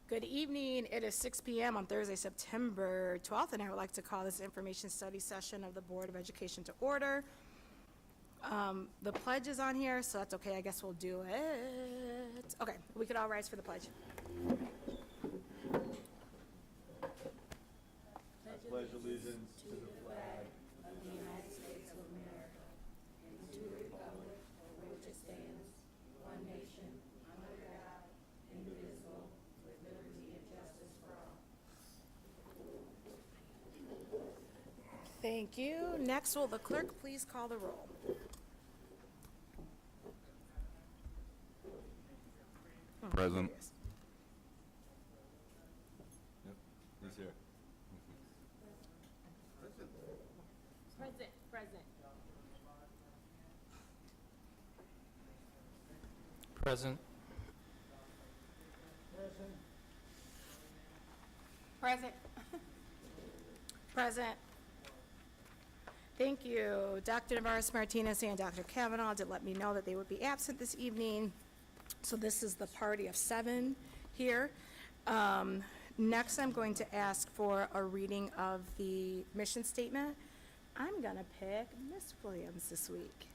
Good evening. It is 6 p.m. on Thursday, September 12th, and I would like to call this information study session of the Board of Education to order. The pledge is on here, so that's okay. I guess we'll do it. Okay, we could all rise for the pledge. I pledge allegiance to the flag of the United States of America and to the republic for which it stands, one nation, under God, indivisible, with liberty and justice for all. Thank you. Next, will the clerk please call the roll? Present. Yep, he's here. Present. Present. Present. Present. Thank you. Dr. Navarez Martinez and Dr. Kavanaugh did let me know that they would be absent this evening. So this is the party of 7 here. Next, I'm going to ask for a reading of the mission statement. I'm going to pick Ms. Williams this week.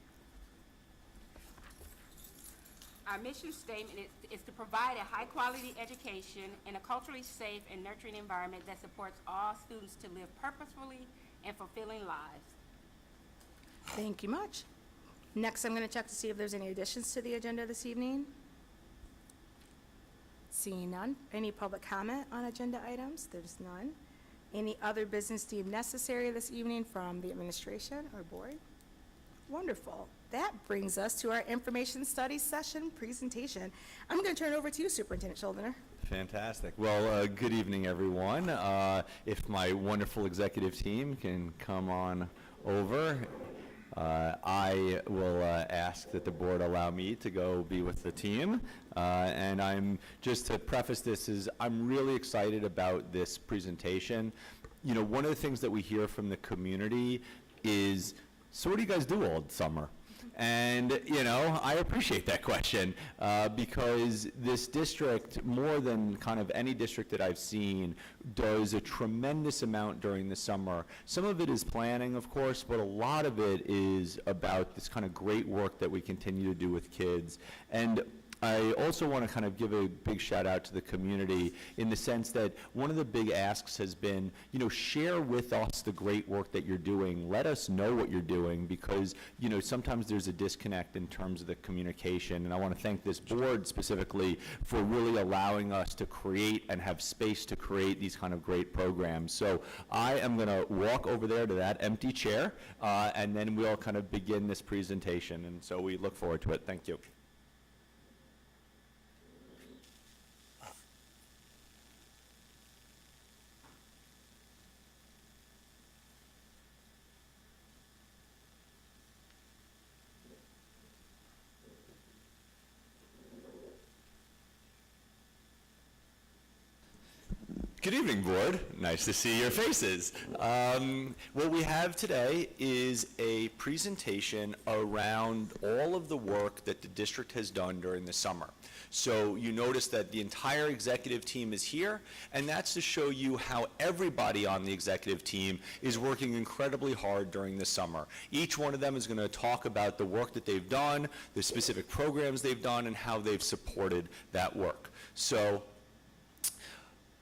Our mission statement is to provide a high-quality education in a culturally safe and nurturing environment that supports all students to live purposefully and fulfilling lives. Thank you much. Next, I'm going to check to see if there's any additions to the agenda this evening. Seeing none. Any public comment on agenda items? There's none. Any other business deemed necessary this evening from the administration or board? Wonderful. That brings us to our information studies session presentation. I'm going to turn it over to you, Superintendent Schuldiner. Fantastic. Well, good evening, everyone. If my wonderful executive team can come on over, I will ask that the board allow me to go be with the team. And I'm, just to preface this, is I'm really excited about this presentation. You know, one of the things that we hear from the community is, so what do you guys do all summer? And, you know, I appreciate that question because this district, more than kind of any district that I've seen, does a tremendous amount during the summer. Some of it is planning, of course, but a lot of it is about this kind of great work that we continue to do with kids. And I also want to kind of give a big shout out to the community in the sense that one of the big asks has been, you know, share with us the great work that you're doing. Let us know what you're doing because, you know, sometimes there's a disconnect in terms of the communication. And I want to thank this board specifically for really allowing us to create and have space to create these kind of great programs. So I am going to walk over there to that empty chair and then we'll kind of begin this presentation. And so we look forward to it. Thank you. Good evening, board. Nice to see your faces. What we have today is a presentation around all of the work that the district has done during the summer. So you notice that the entire executive team is here, and that's to show you how everybody on the executive team is working incredibly hard during the summer. Each one of them is going to talk about the work that they've done, the specific programs they've done, and how they've supported that work. So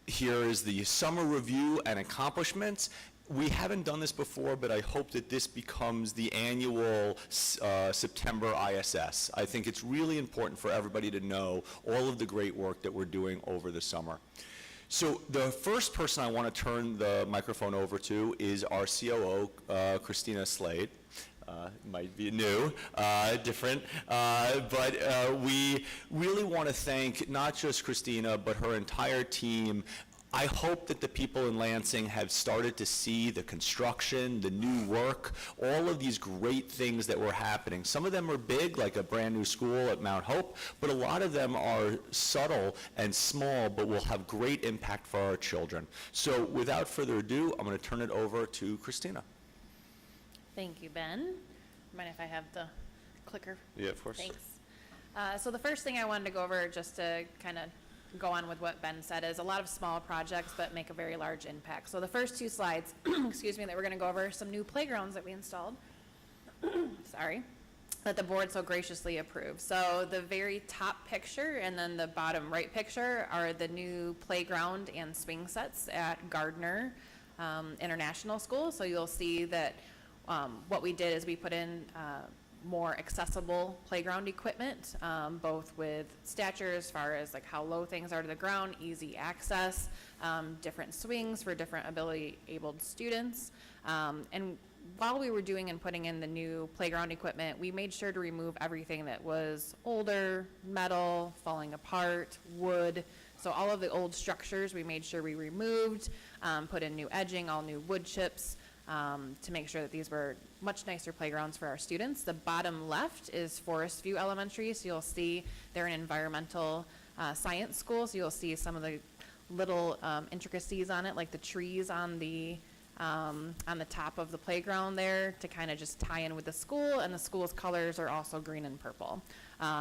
here is the summer review and accomplishments. We haven't done this before, but I hope that this becomes the annual September ISS. I think it's really important for everybody to know all of the great work that we're doing over the summer. So the first person I want to turn the microphone over to is our COO, Christina Slade. Might be new, different, but we really want to thank not just Christina, but her entire team. I hope that the people in Lansing have started to see the construction, the new work, all of these great things that were happening. Some of them are big, like a brand new school at Mount Hope, but a lot of them are subtle and small, but will have great impact for our children. So without further ado, I'm going to turn it over to Christina. Thank you, Ben. Mind if I have the clicker? Yeah, of course. Thanks. So the first thing I wanted to go over, just to kind of go on with what Ben said, is a lot of small projects but make a very large impact. So the first two slides, excuse me, that we're going to go over some new playgrounds that we installed. Sorry. That the board so graciously approved. So the very top picture and then the bottom right picture are the new playground and swing sets at Gardner International School. So you'll see that what we did is we put in more accessible playground equipment, both with stature as far as like how low things are to the ground, easy access, different swings for different ability-abled students. And while we were doing and putting in the new playground equipment, we made sure to remove everything that was older, metal, falling apart, wood. So all of the old structures we made sure we removed, put in new edging, all new wood chips, to make sure that these were much nicer playgrounds for our students. The bottom left is Forest View Elementary, so you'll see they're an environmental science school, so you'll see some of the little intricacies on it, like the trees on the top of the playground there to kind of just tie in with the school, and the school's colors are also green and purple.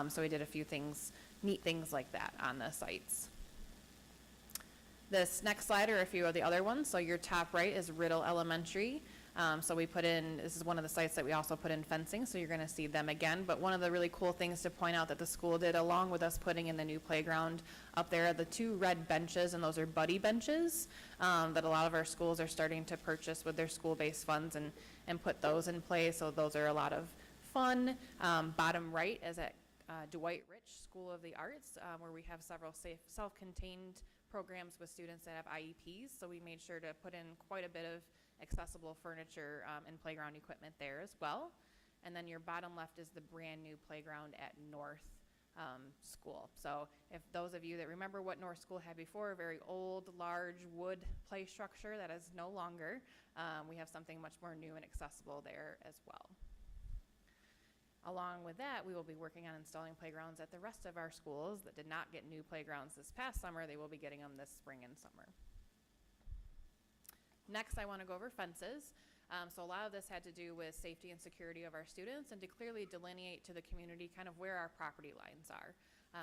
So we did a few things, neat things like that on the sites. This next slide are a few of the other ones. So your top right is Riddle Elementary. So we put in, this is one of the sites that we also put in fencing, so you're going to see them again. But one of the really cool things to point out that the school did, along with us putting in the new playground up there, are the 2 red benches, and those are buddy benches that a lot of our schools are starting to purchase with their school-based funds and put those in place. So those are a lot of fun. Bottom right is at Dwight Rich School of the Arts, where we have several self-contained programs with students that have IEPs. So we made sure to put in quite a bit of accessible furniture and playground equipment there as well. And then your bottom left is the brand new playground at North School. So if those of you that remember what North School had before, a very old, large wood play structure that is no longer, we have something much more new and accessible there as well. Along with that, we will be working on installing playgrounds at the rest of our schools that did not get new playgrounds this past summer. They will be getting them this spring and summer. Next, I want to go over fences. So a lot of this had to do with safety and security of our students and to clearly delineate to the community kind of where our property lines are.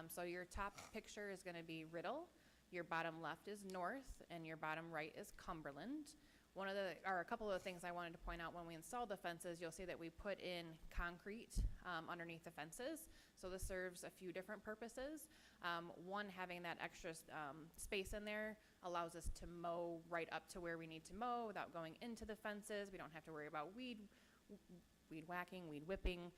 So your top picture is going to be Riddle, your bottom left is North, and your bottom right is Cumberland. A couple of the things I wanted to point out when we installed the fences, you'll see that we put in concrete underneath the fences. So this serves a few different purposes. One, having that extra space in there allows us to mow right up to where we need to mow without going into the fences. We don't have to worry about weed whacking, weed whipping.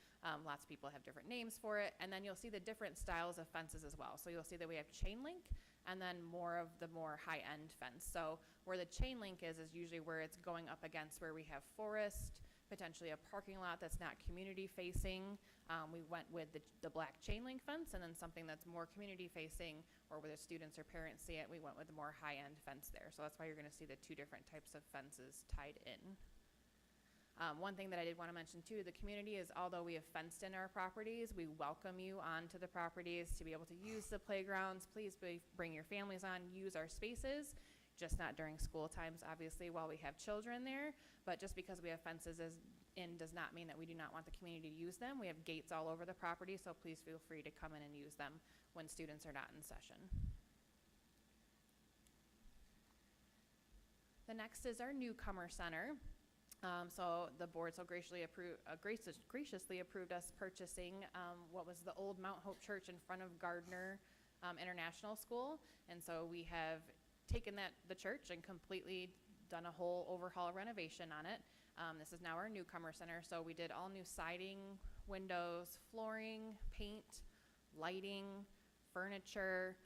Lots of people have different names for it. And then you'll see the different styles of fences as well. So you'll see that we have chain link and then more of the more high-end fence. So where the chain link is usually where it's going up against where we have forest, potentially a parking lot that's not community facing. We went with the black chain link fence, and then something that's more community facing or where the students or parents see it, we went with the more high-end fence there. So that's why you're gonna see the 2 different types of fences tied in. One thing that I did want to mention too, the community is, although we have fenced in our properties, we welcome you onto the properties to be able to use the playgrounds. Please bring your families on, use our spaces, just not during school times, obviously, while we have children there. But just because we have fences in does not mean that we do not want the community to use them. We have gates all over the property, so please feel free to come in and use them when students are not in session. The next is our newcomer center. So the board so graciously approved us purchasing what was the old Mount Hope Church in front of Gardner International School. And so we have taken the church and completely done a whole overhaul renovation on it. This is now our newcomer center. So we did all new siding, windows, flooring, paint, lighting, furniture,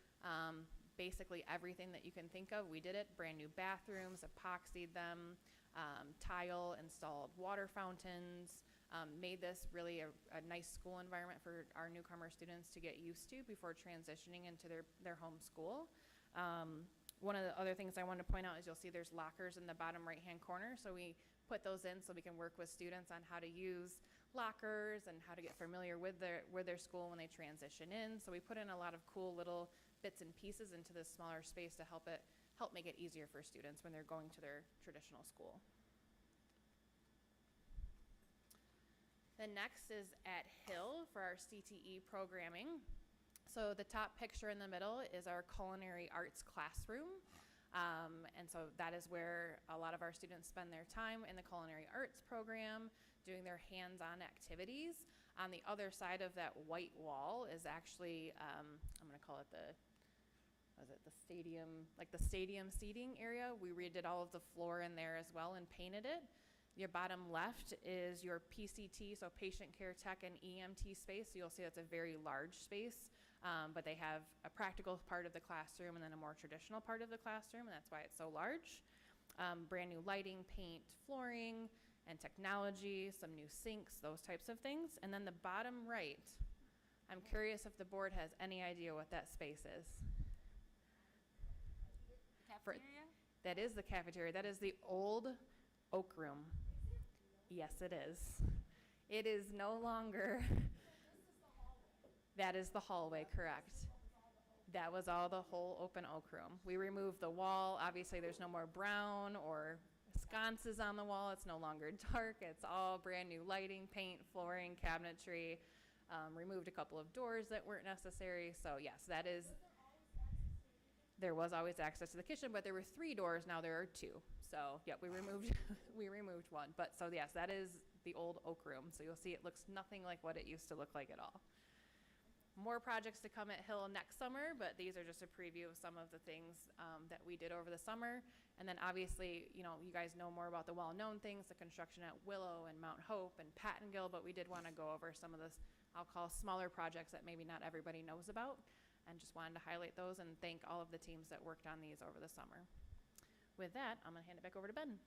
basically everything that you can think of. We did it. Brand new bathrooms, epoxied them, tile, installed water fountains, made this really a nice school environment for our newcomer students to get used to before transitioning into their home school. One of the other things I wanted to point out is you'll see there's lockers in the bottom right-hand corner. So we put those in so we can work with students on how to use lockers and how to get familiar with their school when they transition in. So we put in a lot of cool little bits and pieces into this smaller space to help make it easier for students when they're going to their traditional school. The next is at Hill for our CTE programming. So the top picture in the middle is our culinary arts classroom. And so that is where a lot of our students spend their time in the culinary arts program, doing their hands-on activities. On the other side of that white wall is actually, I'm gonna call it the stadium, like the stadium seating area. We redid all of the floor in there as well and painted it. Your bottom left is your PCT, so patient care tech and EMT space. So you'll see that's a very large space, but they have a practical part of the classroom and then a more traditional part of the classroom, and that's why it's so large. Brand new lighting, paint, flooring, and technology, some new sinks, those types of things. And then the bottom right, I'm curious if the board has any idea what that space is. Cafeteria? That is the cafeteria. That is the old Oak Room. Yes, it is. It is no longer. That is the hallway, correct. That was all the whole open Oak Room. We removed the wall. Obviously, there's no more brown or sconces on the wall. It's no longer dark. It's all brand new lighting, paint, flooring, cabinetry. Removed a couple of doors that weren't necessary. So yes, that is. There was always access to the kitchen, but there were 3 doors. Now there are 2. So yeah, we removed one. But so yes, that is the old Oak Room. So you'll see it looks nothing like what it used to look like at all. More projects to come at Hill next summer, but these are just a preview of some of the things that we did over the summer. And then obviously, you know, you guys know more about the well-known things, the construction at Willow and Mount Hope and Pattongill, but we did want to go over some of the, I'll call smaller projects that maybe not everybody knows about, and just wanted to highlight those and thank all of the teams that worked on these over the summer. With that, I'm gonna hand it back over to Ben.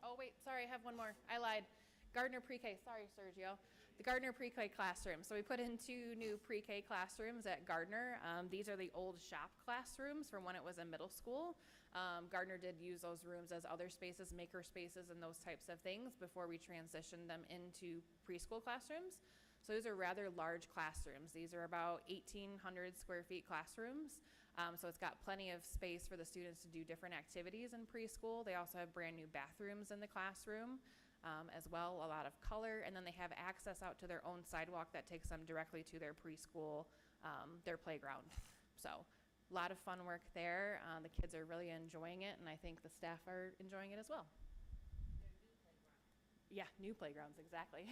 Oh wait, sorry, I have one more. I lied. Gardner Pre-K, sorry Sergio. The Gardner Pre-K classroom. So we put in 2 new Pre-K classrooms at Gardner. These are the old shop classrooms from when it was a middle school. Gardner did use those rooms as other spaces, maker spaces and those types of things before we transitioned them into preschool classrooms. So these are rather large classrooms. These are about 1,800 square feet classrooms. So it's got plenty of space for the students to do different activities in preschool. They also have brand new bathrooms in the classroom as well, a lot of color. And then they have access out to their own sidewalk that takes them directly to their preschool, their playground. So a lot of fun work there. The kids are really enjoying it, and I think the staff are enjoying it as well. Yeah, new playgrounds, exactly.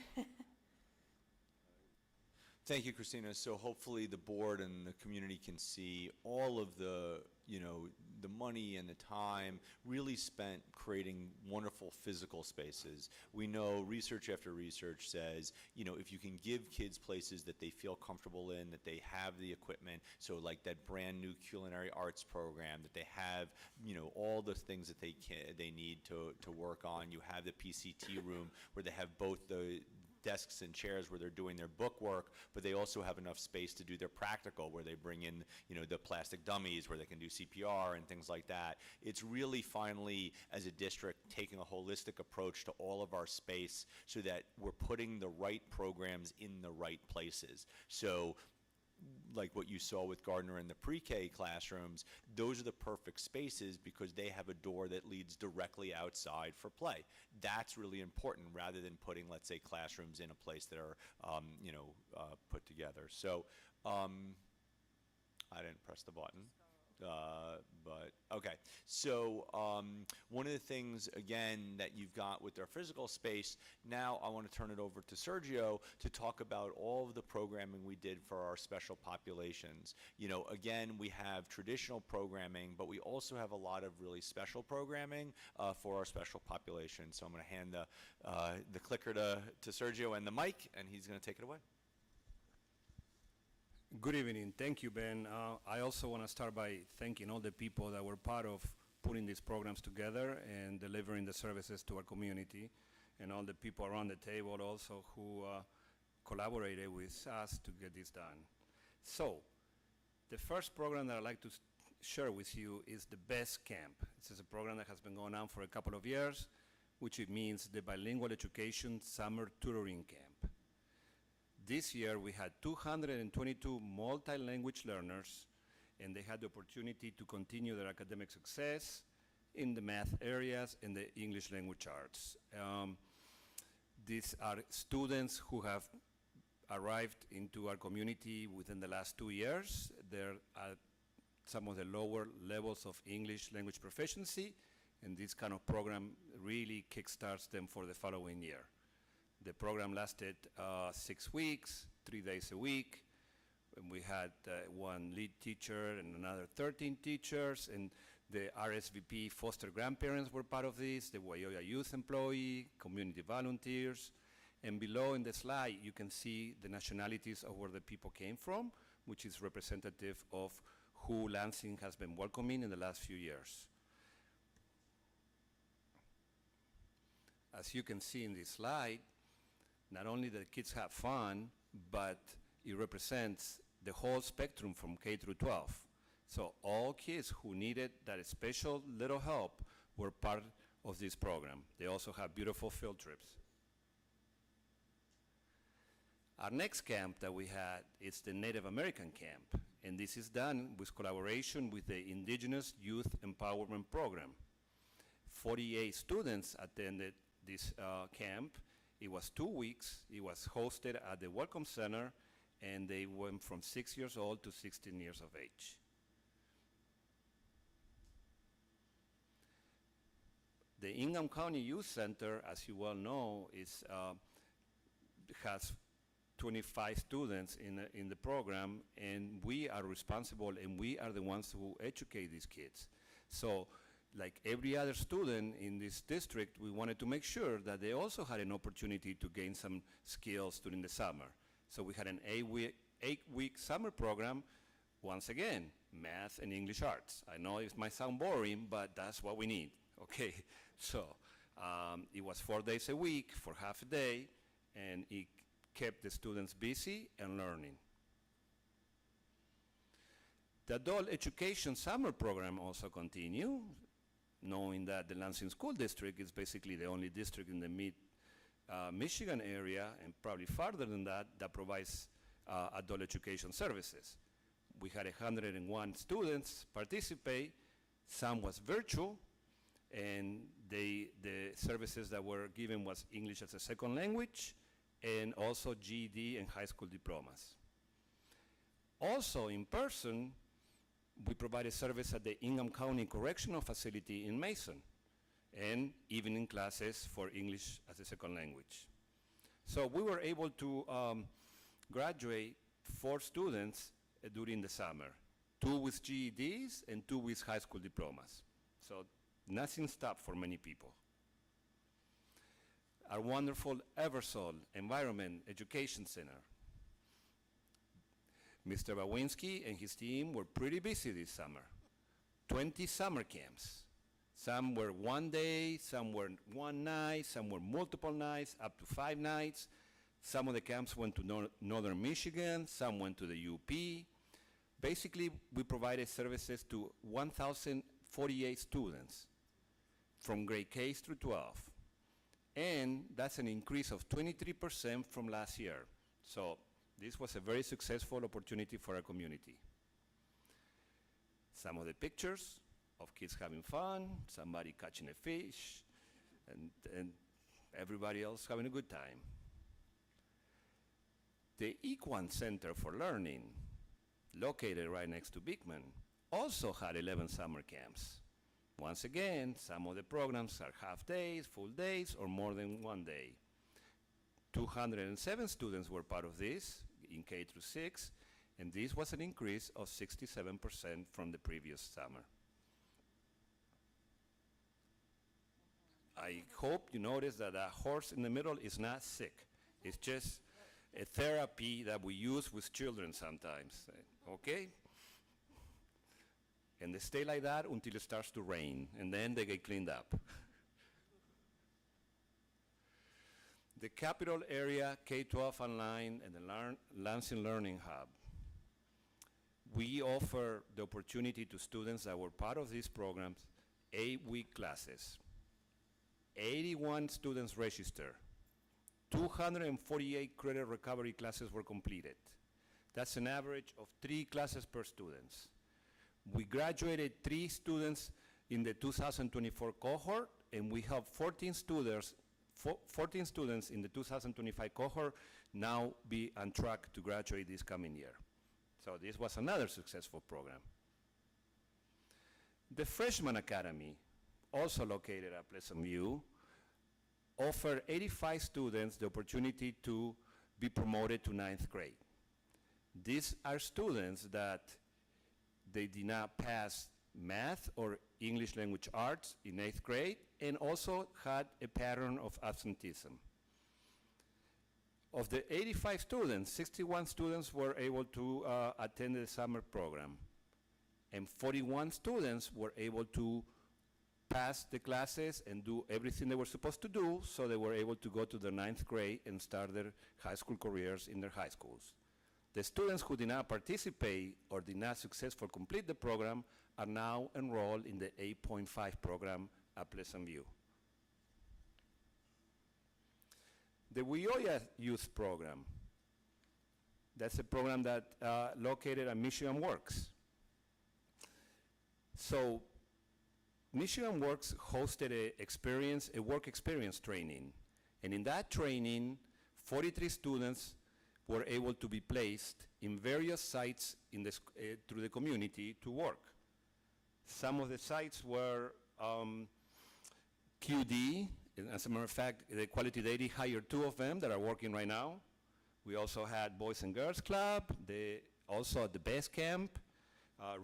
Thank you, Christina. So hopefully the board and the community can see all of the, you know, the money and the time really spent creating wonderful physical spaces. We know research after research says, you know, if you can give kids places that they feel comfortable in, that they have the equipment, so like that brand new culinary arts program, that they have, you know, all the things that they need to work on. You have the PCT room where they have both the desks and chairs where they're doing their book work, but they also have enough space to do their practical, where they bring in, you know, the plastic dummies where they can do CPR and things like that. It's really finally, as a district, taking a holistic approach to all of our space so that we're putting the right programs in the right places. So like what you saw with Gardner in the pre-K classrooms, those are the perfect spaces because they have a door that leads directly outside for play. That's really important rather than putting, let's say, classrooms in a place that are, you know, put together. So I didn't press the button. But okay, so one of the things again that you've got with our physical space, now I want to turn it over to Sergio to talk about all of the programming we did for our special populations. You know, again, we have traditional programming, but we also have a lot of really special programming for our special population. So I'm going to hand the clicker to Sergio and the mic, and he's going to take it away. Good evening. Thank you, Ben. I also want to start by thanking all the people that were part of putting these programs together and delivering the services to our community, and all the people around the table also who collaborated with us to get this done. So, the first program that I'd like to share with you is the BEST Camp. This is a program that has been going on for a couple of years, which it means the Bilingual Education Summer Tutoring Camp. This year, we had 222 multi-language learners, and they had the opportunity to continue their academic success in the math areas and the English language arts. These are students who have arrived into our community within the last 2 years. They're at some of the lower levels of English language proficiency, and this kind of program really kickstarts them for the following year. The program lasted 6 weeks, 3 days a week, and we had one lead teacher and another 13 teachers, and the RSVP foster grandparents were part of this, the Waioya youth employee, community volunteers, and below in the slide you can see the nationalities of where the people came from, which is representative of who Lansing has been welcoming in the last few years. As you can see in this slide, not only do the kids have fun, but it represents the whole spectrum from K through 12. So all kids who needed that special little help were part of this program. They also have beautiful field trips. Our next camp that we had is the Native American camp, and this is done with collaboration with the Indigenous Youth Empowerment Program. 48 students attended this camp. It was 2 weeks. It was hosted at the Welcome Center, and they went from 6 years old to 16 years of age. The Ingham County Youth Center, as you well know, has 25 students in the program, and we are responsible, and we are the ones who educate these kids. So, like every other student in this district, we wanted to make sure that they also had an opportunity to gain some skills during the summer. So we had an 8-week summer program, once again, math and English arts. I know it might sound boring, but that's what we need, okay? So it was 4 days a week for half a day, and it kept the students busy and learning. The adult education summer program also continued, knowing that the Lansing School District is basically the only district in the mid-Michigan area, and probably farther than that, that provides adult education services. We had 101 students participate. Some was virtual, and the services that were given was English as a second language, and also GED and high school diplomas. Also in person, we provided service at the Ingham County Correctional Facility in Mason, and evening classes for English as a second language. So we were able to graduate 4 students during the summer, 2 with GEDs and 2 with high school diplomas. So nothing stopped for many people. Our wonderful Eversole Environment Education Center. Mr. Bawinski and his team were pretty busy this summer. 20 summer camps. Some were 1 day, some were 1 night, some were multiple nights, up to 5 nights. Some of the camps went to northern Michigan, some went to the UP. Basically, we provided services to 1,048 students from grade K through 12. And that's an increase of 23% from last year. So this was a very successful opportunity for our community. Some of the pictures of kids having fun, somebody catching a fish, and everybody else having a good time. The Equine Center for Learning, located right next to Beekman, also had 11 summer camps. Once again, some of the programs are half days, full days, or more than 1 day. 207 students were part of this in K through 6, and this was an increase of 67% from the previous summer. I hope you notice that that horse in the middle is not sick. It's just a therapy that we use with children sometimes, okay? And they stay like that until it starts to rain, and then they get cleaned up. The Capital Area K-12 Online and the Lansing Learning Hub. We offer the opportunity to students that were part of these programs 8-week classes. 81 students registered. 248 credit recovery classes were completed. That's an average of 3 classes per student. We graduated 3 students in the 2024 cohort, and we helped 14 students 14 students in the 2025 cohort now be on track to graduate this coming year. So this was another successful program. The Freshman Academy, also located at Pleasant View, offered 85 students the opportunity to be promoted to 9th grade. These are students that they did not pass math or English language arts in 8th grade and also had a pattern of absenteeism. Of the 85 students, 61 students were able to attend the summer program, and 41 students were able to pass the classes and do everything they were supposed to do, so they were able to go to the 9th grade and start their high school careers in their high schools. The students who did not participate or did not successfully complete the program are now enrolled in the 8.5 program at Pleasant View. The Wioya Youth Program, that's a program that located at Michigan Works. So Michigan Works hosted a work experience training, and in that training, 43 students were able to be placed in various sites in the, through the community to work. Some of the sites were QD, and as a matter of fact, the Quality Daily hired 2 of them that are working right now. We also had Boys and Girls Club, also at the Best Camp,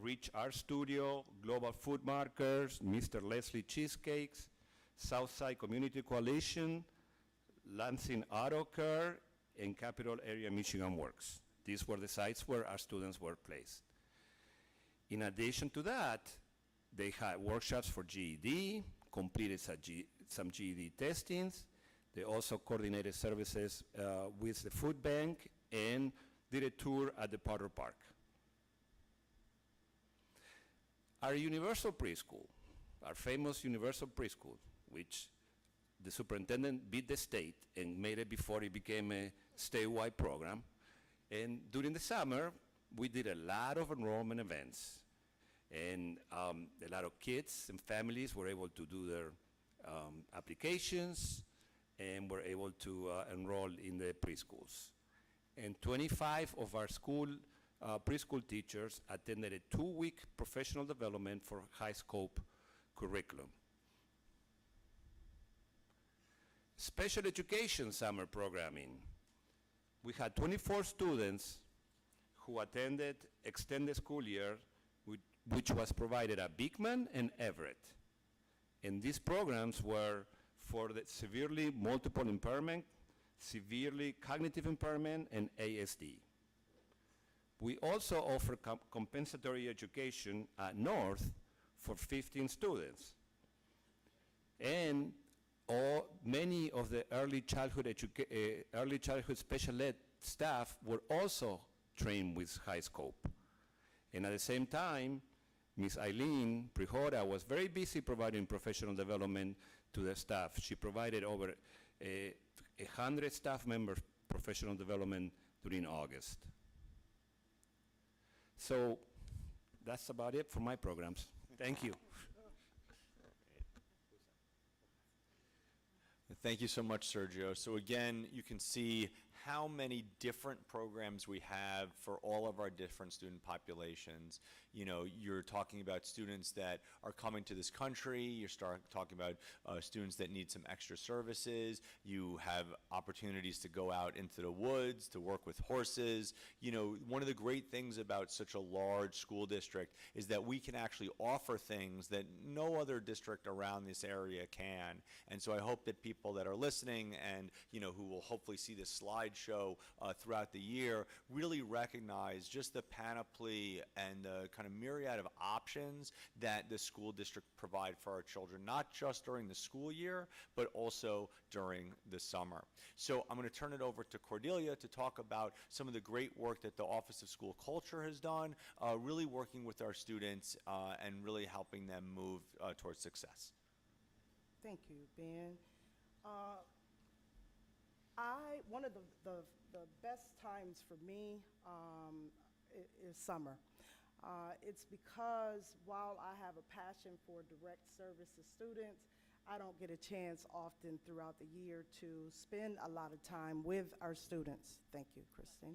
Rich Art Studio, Global Food Markers, Mr. Leslie Cheesecakes, Southside Community Coalition, Lansing Auto Care, and Capital Area Michigan Works. These were the sites where our students were placed. In addition to that, they had workshops for GED, completed some GED testings. They also coordinated services with the food bank and did a tour at the Potter Park. Our universal preschool, our famous universal preschool, which the superintendent beat the state and made it before it became a statewide program. And during the summer, we did a lot of enrollment events. And a lot of kids and families were able to do their applications and were able to enroll in the preschools. And 25 of our preschool teachers attended a 2-week professional development for high scope curriculum. Special education summer programming. We had 24 students who attended extended school year, which was provided at Beekman and Everett. And these programs were for the severely multiple impairment, severely cognitive impairment, and ASD. We also offer compensatory education at North for 15 students. And many of the early childhood special ed staff were also trained with high scope. And at the same time, Ms. Eileen Prijoda was very busy providing professional development to the staff. She provided over 100 staff members professional development during August. So that's about it for my programs. Thank you. Thank you so much, Sergio. So again, you can see how many different programs we have for all of our different student populations. You know, you're talking about students that are coming to this country. You're talking about students that need some extra services. You have opportunities to go out into the woods, to work with horses. You know, one of the great things about such a large school district is that we can actually offer things that no other district around this area can. And so I hope that people that are listening and, you know, who will hopefully see this slideshow throughout the year really recognize just the panoply and the kind of myriad of options that the school district provide for our children, not just during the school year, but also during the summer. So I'm going to turn it over to Cordelia to talk about some of the great work that the Office of School Culture has done, really working with our students and really helping them move towards success. Thank you, Ben. One of the best times for me is summer. It's because while I have a passion for direct service to students, I don't get a chance often throughout the year to spend a lot of time with our students. Thank you, Christina.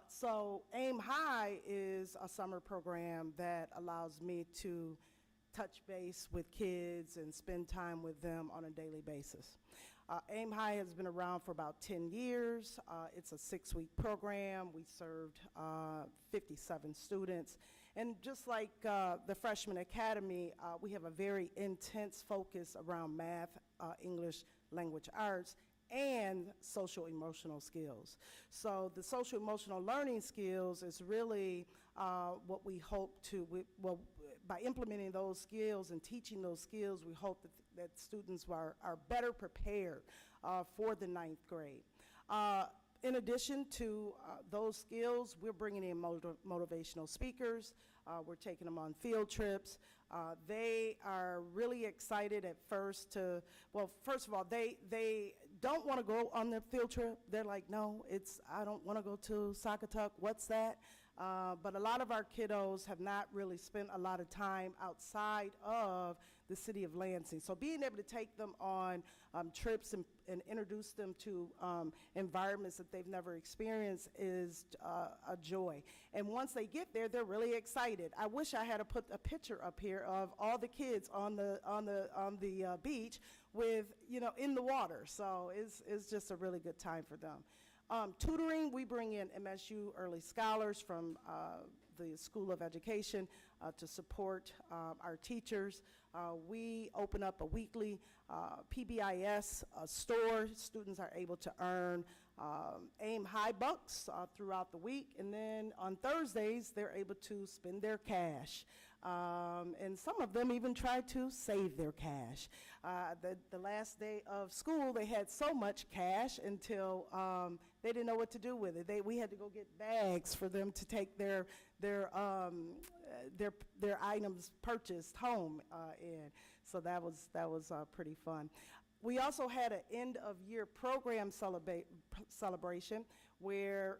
So Aim High is a summer program that allows me to touch base with kids and spend time with them on a daily basis. Aim High has been around for about 10 years. It's a 6-week program. We served 57 students. And just like the Freshman Academy, we have a very intense focus around math, English, language arts, and social emotional skills. So the social emotional learning skills is really what we hope to, by implementing those skills and teaching those skills, we hope that students are better prepared for the 9th grade. In addition to those skills, we're bringing in motivational speakers. We're taking them on field trips. They are really excited at first to, well, first of all, they don't want to go on the field trip. They're like, no, I don't want to go to Saugatuck. What's that? But a lot of our kiddos have not really spent a lot of time outside of the city of Lansing. So being able to take them on trips and introduce them to environments that they've never experienced is a joy. And once they get there, they're really excited. I wish I had put a picture up here of all the kids on the beach with, in the water. So it's just a really good time for them. Tutoring, we bring in MSU early scholars from the School of Education to support our teachers. We open up a weekly PBIS store. Students are able to earn Aim High bucks throughout the week, and then on Thursdays, they're able to spend their cash. And some of them even try to save their cash. The last day of school, they had so much cash until they didn't know what to do with it. We had to go get bags for them to take their items purchased home in. So that was pretty fun. We also had an end-of-year program celebration where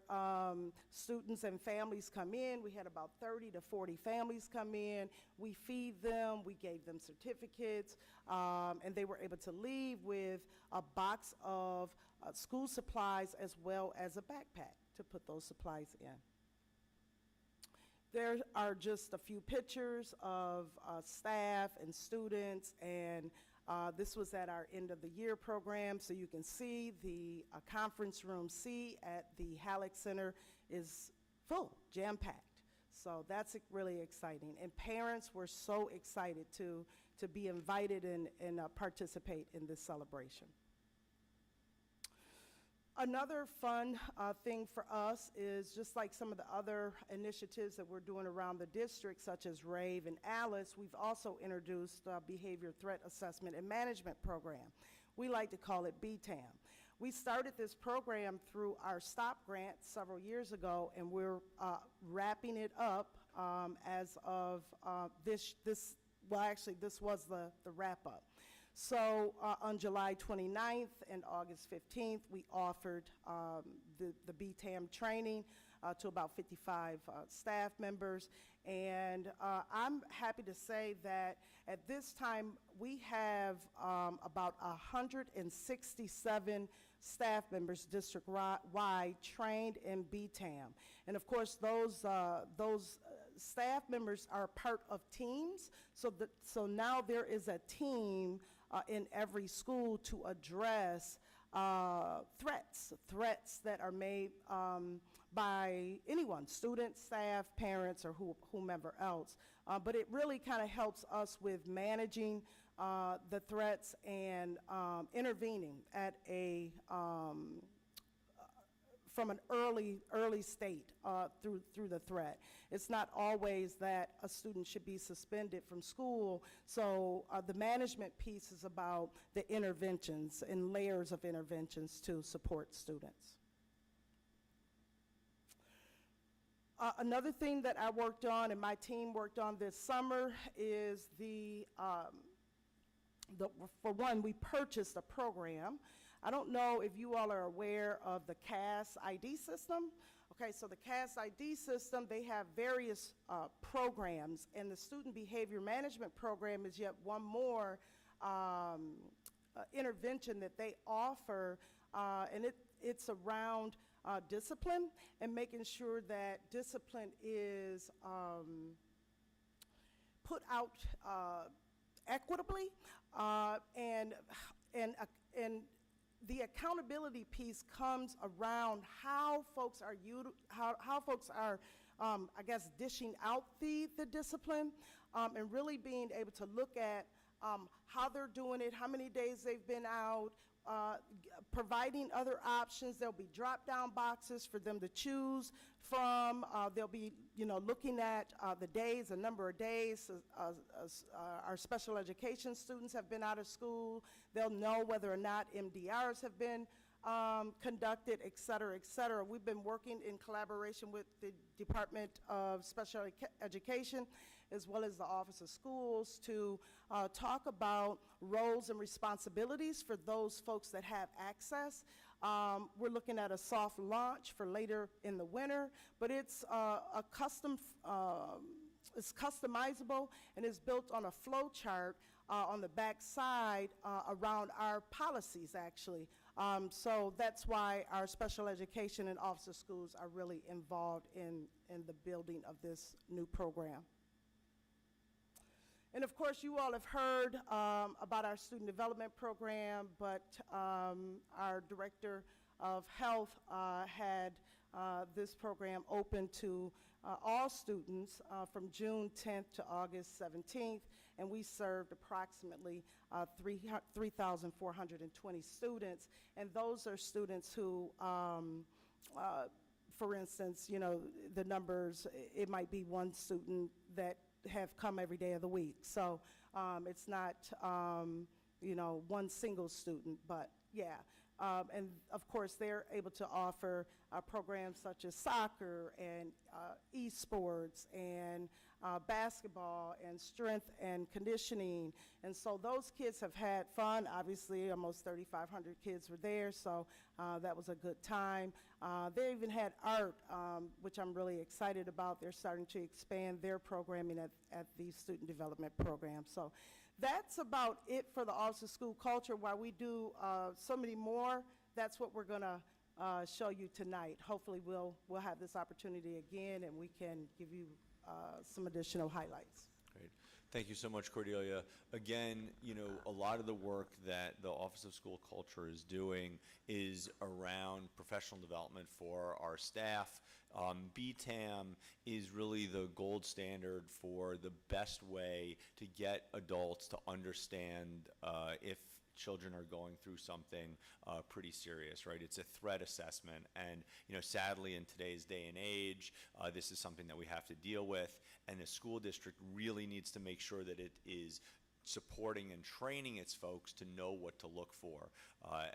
students and families come in. We had about 30 to 40 families come in. We feed them. We gave them certificates. And they were able to leave with a box of school supplies as well as a backpack to put those supplies in. There are just a few pictures of staff and students, and this was at our end of the year program, so you can see the conference room C at the Halleck Center is full, jam-packed. So that's really exciting. And parents were so excited to be invited and participate in this celebration. Another fun thing for us is just like some of the other initiatives that we're doing around the district, such as RAVE and ALICE, we've also introduced a behavior threat assessment and management program. We like to call it BTAM. We started this program through our STOP grant several years ago, and we're wrapping it up as of this was the wrap-up. So on July 29th and August 15th, we offered the BTAM training to about 55 staff members. And I'm happy to say that at this time, we have about 167 staff members district-wide trained in BTAM. And of course, those staff members are part of teams, so now there is a team in every school to address threats that are made by anyone, students, staff, parents, or whomever else. But it really kind of helps us with managing the threats and intervening at from an early state through the threat. It's not always that a student should be suspended from school, so the management piece is about the interventions and layers of interventions to support students. Another thing that I worked on and my team worked on this summer is for one, we purchased a program. I don't know if you all are aware of the CAS ID system. Okay, so the CAS ID system, they have various programs, and the Student Behavior Management Program is yet one more intervention that they offer, and it's around discipline and making sure that discipline is put out equitably, and the accountability piece comes around how folks are I guess, dishing out the discipline, and really being able to look at how they're doing it, how many days they've been out, providing other options. There'll be drop-down boxes for them to choose from. They'll be, looking at the days, the number of days our special education students have been out of school. They'll know whether or not MDRs have been conducted, et cetera, et cetera. We've been working in collaboration with the Department of Special Education as well as the Office of Schools to talk about roles and responsibilities for those folks that have access. We're looking at a soft launch for later in the winter, but it's it's customizable and is built on a flow chart on the back side around our policies, actually. So that's why our special education and Office of Schools are really involved in the building of this new program. And of course, you all have heard about our student development program, but our director of health had this program open to all students from June 10th to August 17th, and we served approximately 3,420 students. And those are students who, for instance, the numbers, it might be one student that have come every day of the week. So it's not, one single student, but yeah. And of course, they're able to offer programs such as soccer and esports and basketball and strength and conditioning. And so those kids have had fun. Obviously, almost 3,500 kids were there, so that was a good time. They even had art, which I'm really excited about. They're starting to expand their programming at the student development program. So that's about it for the Office of School Culture. While we do so many more, that's what we're going to show you tonight. Hopefully we'll have this opportunity again and we can give you some additional highlights. Great. Thank you so much, Cordelia. Again, a lot of the work that the Office of School Culture is doing is around professional development for our staff. BTAM is really the gold standard for the best way to get adults to understand if children are going through something pretty serious, right? It's a threat assessment, and sadly in today's day and age, this is something that we have to deal with, and the school district really needs to make sure that it is supporting and training its folks to know what to look for.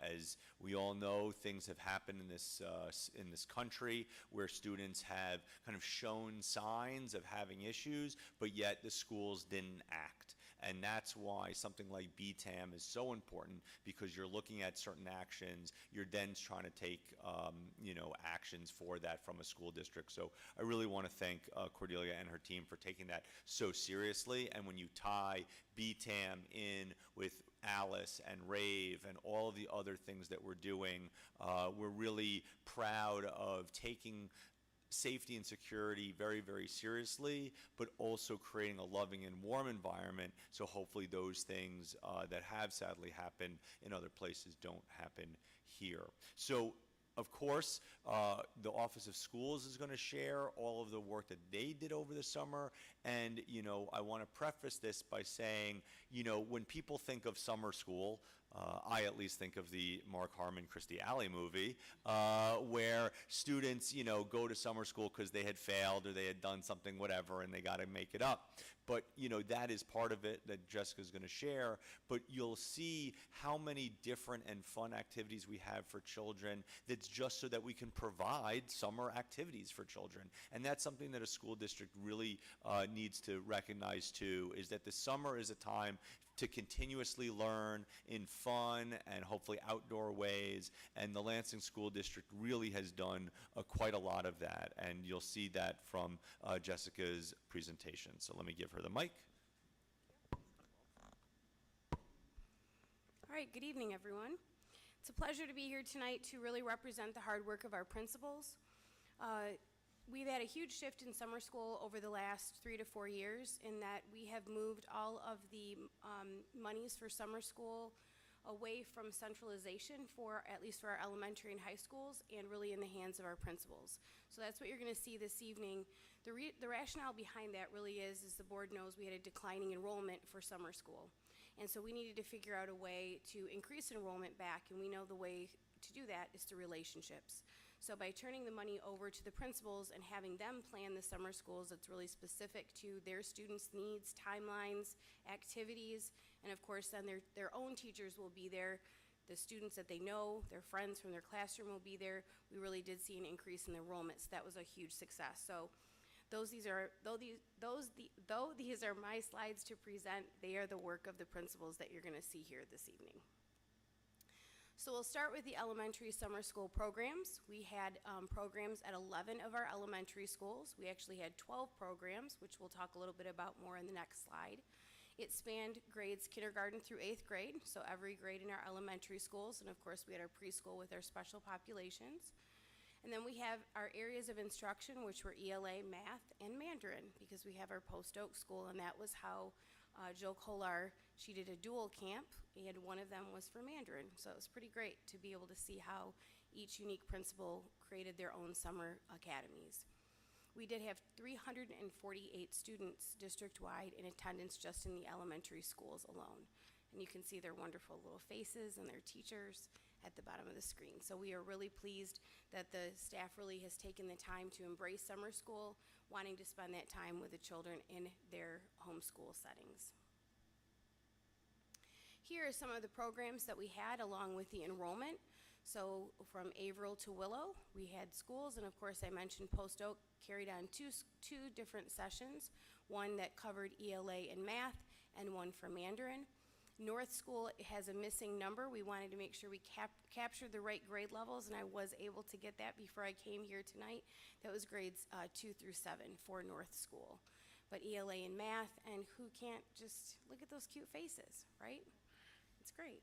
As we all know, things have happened in this country where students have kind of shown signs of having issues, but yet the schools didn't act. And that's why something like BTAM is so important, because you're looking at certain actions, you're then trying to take actions for that from a school district. So I really want to thank Cordelia and her team for taking that so seriously. And when you tie BTAM in with Alice and Rave and all of the other things that we're doing, we're really proud of taking safety and security very, very seriously, but also creating a loving and warm environment, so hopefully those things that have sadly happened in other places don't happen here. So of course, the Office of Schools is going to share all of the work that they did over the summer. And, I want to preface this by saying, when people think of summer school, I at least think of the Mark Harmon, Christy Alley movie, where students, go to summer school because they had failed or they had done something, whatever, and they got to make it up. But, that is part of it that Jessica's going to share. But you'll see how many different and fun activities we have for children that's just so that we can provide summer activities for children. And that's something that a school district really needs to recognize too, is that the summer is a time to continuously learn in fun and hopefully outdoor ways, and the Lansing School District really has done quite a lot of that, and you'll see that from Jessica's presentation. So let me give her the mic. All right, good evening, everyone. It's a pleasure to be here tonight to really represent the hard work of our principals. We've had a huge shift in summer school over the last 3 to 4 years in that we have moved all of the monies for summer school away from centralization at least for our elementary and high schools, and really in the hands of our principals. So that's what you're going to see this evening. The rationale behind that really is the board knows we had a declining enrollment for summer school. And so we needed to figure out a way to increase enrollment back, and we know the way to do that is through relationships. So by turning the money over to the principals and having them plan the summer schools that's really specific to their students' needs, timelines, activities, and of course then their own teachers will be there, the students that they know, their friends from their classroom will be there, we really did see an increase in the enrollment, so that was a huge success. So though these are my slides to present, they are the work of the principals that you're going to see here this evening. So we'll start with the elementary summer school programs. We had programs at 11 of our elementary schools. We actually had 12 programs, which we'll talk a little bit about more in the next slide. It spanned grades kindergarten through 8th grade, so every grade in our elementary schools, and of course we had our preschool with our special populations. And then we have our areas of instruction, which were ELA, math, and Mandarin, because we have our Post Oak School, and that was how Jill Kolar, she did a dual camp, and one of them was for Mandarin. So it was pretty great to be able to see how each unique principal created their own summer academies. We did have 348 students district-wide in attendance just in the elementary schools alone. And you can see their wonderful little faces and their teachers at the bottom of the screen. So we are really pleased that the staff really has taken the time to embrace summer school, wanting to spend that time with the children in their homeschool settings. Here are some of the programs that we had along with the enrollment. So from Averill to Willow, we had schools, and of course I mentioned Post Oak carried on two different sessions, one that covered ELA and math, and one for Mandarin. North School has a missing number. We wanted to make sure we captured the right grade levels, and I was able to get that before I came here tonight. That was grades 2 through 7 for North School. But ELA and math, and who can't just look at those cute faces, right? It's great.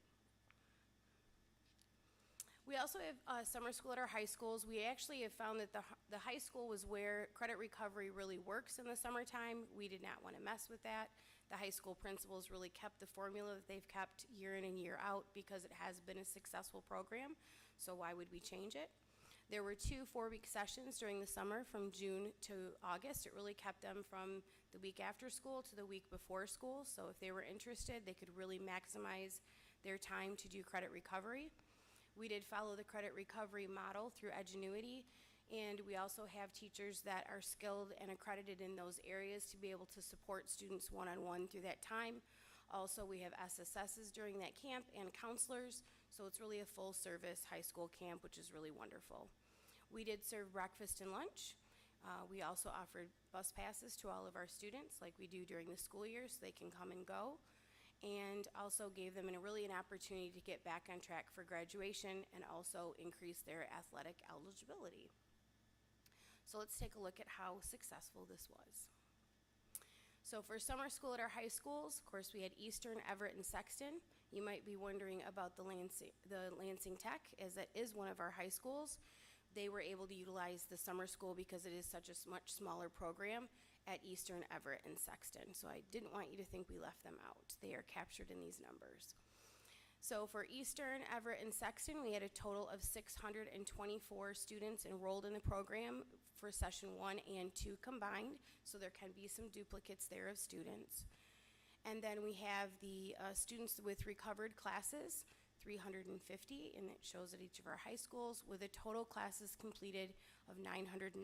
We also have summer school at our high schools. We actually have found that the high school was where credit recovery really works in the summertime. We did not want to mess with that. The high school principals really kept the formula that they've kept year in and year out because it has been a successful program, so why would we change it? There were 2 4-week sessions during the summer from June to August. It really kept them from the week after school to the week before school, so if they were interested, they could really maximize their time to do credit recovery. We did follow the credit recovery model through Edgenuity, and we also have teachers that are skilled and accredited in those areas to be able to support students one-on-one through that time. Also, we have SSSs during that camp and counselors, so it's really a full-service high school camp, which is really wonderful. We did serve breakfast and lunch. We also offered bus passes to all of our students like we do during the school year so they can come and go, and also gave them really an opportunity to get back on track for graduation and also increase their athletic eligibility. So let's take a look at how successful this was. So for summer school at our high schools, of course, we had Eastern, Everett, and Sexton. You might be wondering about the Lansing Tech, as that is one of our high schools. They were able to utilize the summer school because it is such a much smaller program at Eastern, Everett, and Sexton. So I didn't want you to think we left them out. They are captured in these numbers. So for Eastern, Everett, and Sexton, we had a total of 624 students enrolled in the program for session 1 and 2 combined, so there can be some duplicates there of students. And then we have the students with recovered classes, 350, and it shows at each of our high schools, with a total classes completed of 995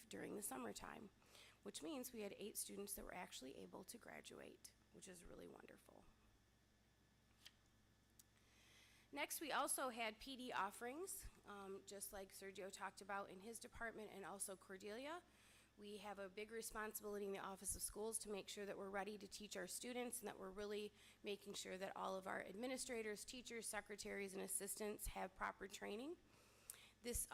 during the summertime, which means we had 8 students that were actually able to graduate, which is really wonderful. Next, we also had PD offerings, just like Sergio talked about in his department, and also Cordelia. We have a big responsibility in the Office of Schools to make sure that we're ready to teach our students and that we're really making sure that all of our administrators, teachers, secretaries, and assistants have proper training. This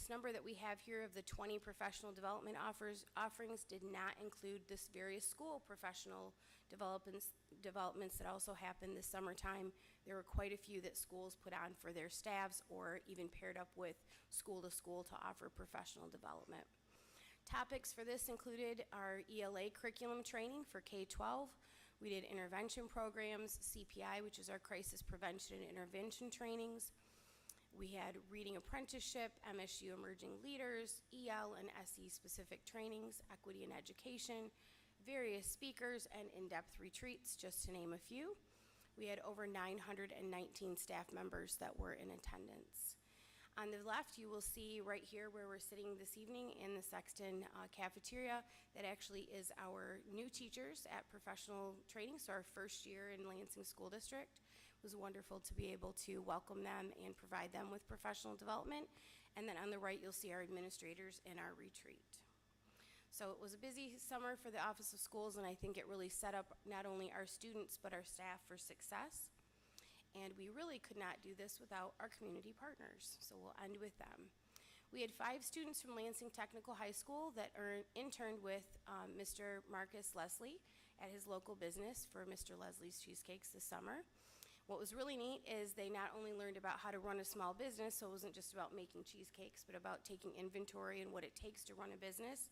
number that we have here of the 20 professional development offerings did not include this various school professional developments that also happened this summertime. There were quite a few that schools put on for their staffs or even paired up with school to school to offer professional development. Topics for this included our ELA curriculum training for K-12. We did intervention programs, CPI, which is our crisis prevention and intervention trainings. We had reading apprenticeship, MSU emerging leaders, EL and SE specific trainings, equity in education, various speakers, and in-depth retreats, just to name a few. We had over 919 staff members that were in attendance. On the left, you will see right here where we're sitting this evening in the Sexton cafeteria, that actually is our new teachers at professional training, so our first year in Lansing School District. It was wonderful to be able to welcome them and provide them with professional development. And then on the right, you'll see our administrators in our retreat. So it was a busy summer for the Office of Schools, and I think it really set up not only our students but our staff for success. And we really could not do this without our community partners, so we'll end with them. We had 5 students from Lansing Technical High School that interned with Mr. Marcus Leslie at his local business for Mr. Leslie's Cheesecakes this summer. What was really neat is they not only learned about how to run a small business, so it wasn't just about making cheesecakes, but about taking inventory and what it takes to run a business.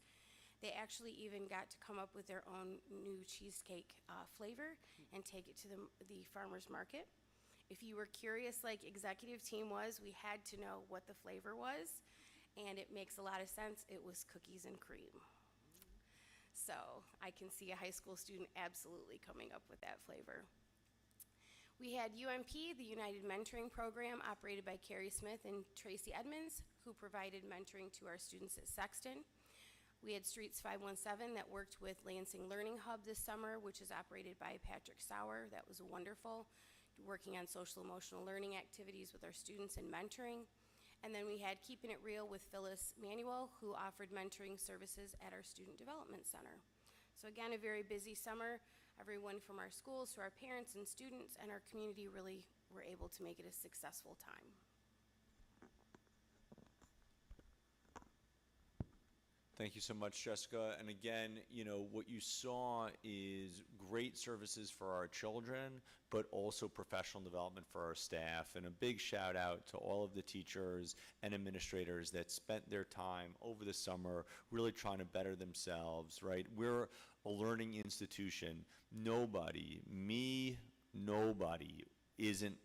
They actually even got to come up with their own new cheesecake flavor and take it to the farmer's market. If you were curious like executive team was, we had to know what the flavor was, and it makes a lot of sense. It was cookies and cream. So I can see a high school student absolutely coming up with that flavor. We had UMP, the United Mentoring Program, operated by Carrie Smith and Tracy Edmonds, who provided mentoring to our students at Sexton. We had Streets 517 that worked with Lansing Learning Hub this summer, which is operated by Patrick Sauer. That was wonderful, working on social emotional learning activities with our students and mentoring. And then we had Keeping It Real with Phyllis Manuel, who offered mentoring services at our Student Development Center. So again, a very busy summer. Everyone from our schools to our parents and students and our community really were able to make it a successful time. Thank you so much, Jessica. And again, what you saw is great services for our children, but also professional development for our staff. And a big shout out to all of the teachers and administrators that spent their time over the summer really trying to better themselves, right? We're a learning institution. Nobody isn't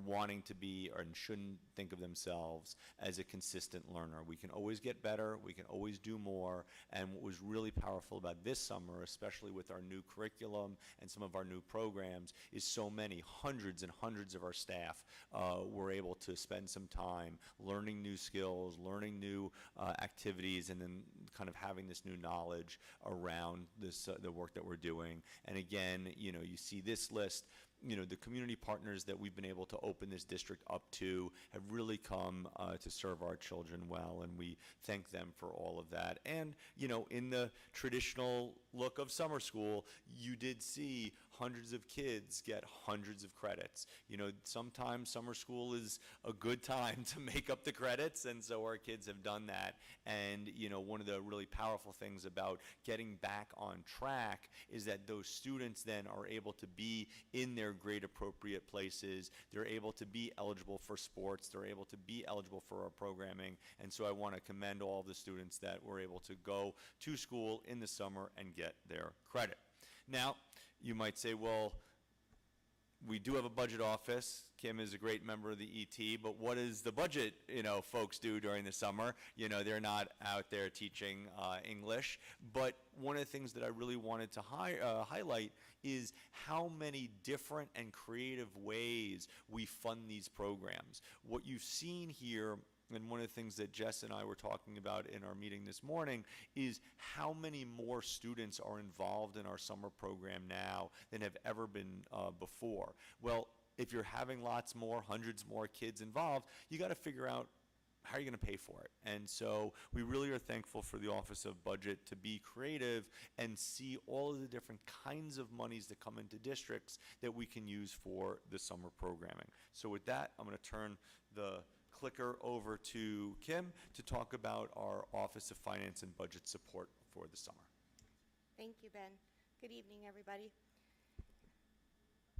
wanting to be or and shouldn't think of themselves as a consistent learner. We can always get better, we can always do more, and what was really powerful about this summer, especially with our new curriculum and some of our new programs, is so many, hundreds and hundreds of our staff were able to spend some time learning new skills, learning new activities, and then kind of having this new knowledge around this the work that we're doing. And again, you see this list. The community partners that we've been able to open this district up to have really come to serve our children well, and we thank them for all of that. And, in the traditional look of summer school, you did see hundreds of kids get hundreds of credits. Sometimes summer school is a good time to make up the credits, and so our kids have done that. And, one of the really powerful things about getting back on track is that those students then are able to be in their grade appropriate places. They're able to be eligible for sports. They're able to be eligible for our programming. And so I want to commend all of the students that were able to go to school in the summer and get their credit. Now, you might say, well, we do have a budget office. Kim is a great member of the ET, but what does the budget, folks do during the summer? They're not out there teaching English. But one of the things that I really wanted to highlight is how many different and creative ways we fund these programs. What you've seen here, and one of the things that Jess and I were talking about in our meeting this morning, is how many more students are involved in our summer program now than have ever been before. Well, if you're having lots more, hundreds more kids involved, you got to figure out how are you going to pay for it? And so we really are thankful for the Office of Budget to be creative and see all of the different kinds of monies that come into districts that we can use for the summer programming. So with that, I'm going to turn the clicker over to Kim to talk about our Office of Finance and Budget Support for the summer. Thank you, Ben. Good evening, everybody.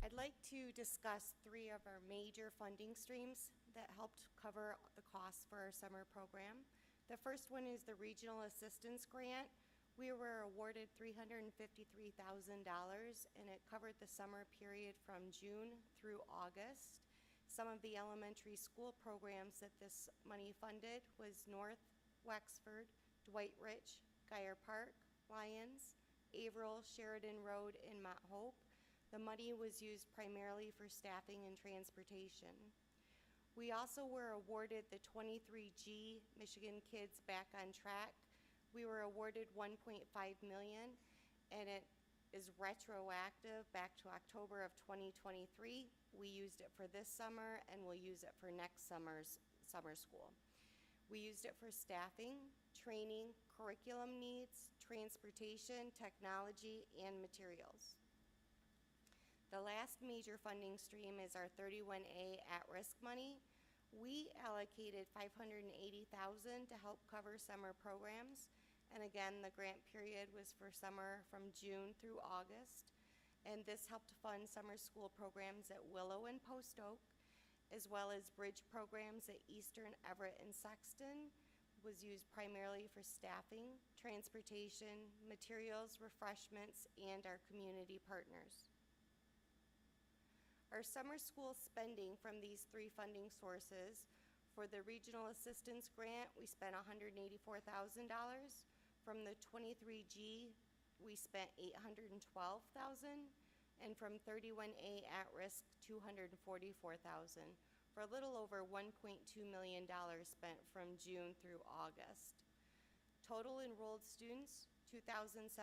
I'd like to discuss three of our major funding streams that helped cover the costs for our summer program. The first one is the Regional Assistance Grant. We were awarded $353,000, and it covered the summer period from June through August. Some of the elementary school programs that this money funded was North Wexford, Dwight Rich, Geyer Park, Lyons, Averill, Sheridan Road, and Mount Hope. The money was used primarily for staffing and transportation. We also were awarded the 23G Michigan Kids Back on Track. We were awarded $1.5 million, and it is retroactive back to October of 2023. We used it for this summer, and we'll use it for next summer's summer school. We used it for staffing, training, curriculum needs, transportation, technology, and materials. The last major funding stream is our 31A at-risk money. We allocated $580,000 to help cover summer programs. And again, the grant period was for summer from June through August. And this helped fund summer school programs at Willow and Post Oak, as well as bridge programs at Eastern, Everett, and Sexton. Was used primarily for staffing, transportation, materials, refreshments, and our community partners. Our summer school spending from these three funding sources: for the Regional Assistance Grant, we spent $184,000. From the 23G, we spent $812,000. And from 31A at-risk, $244,000, for a little over $1.2 million spent from June through August. Total enrolled students, 2,721,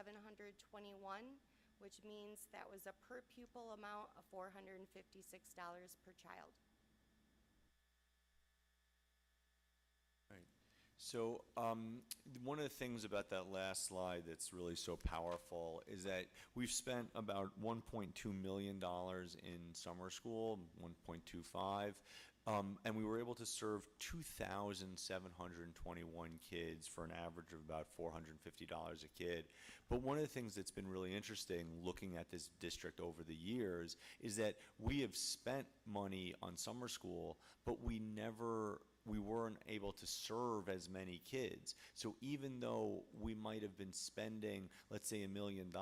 which means that was a per pupil amount of $456 per child. Right. So one of the things about that last slide that's really so powerful is that we've spent about $1.2 million in summer school, 1.25, and we were able to serve 2,721 kids for an average of about $450 a kid. But one of the things that's been really interesting looking at this district over the years is that we have spent money on summer school, but we weren't able to serve as many kids. So even though we might have been spending, let's say, $1 million,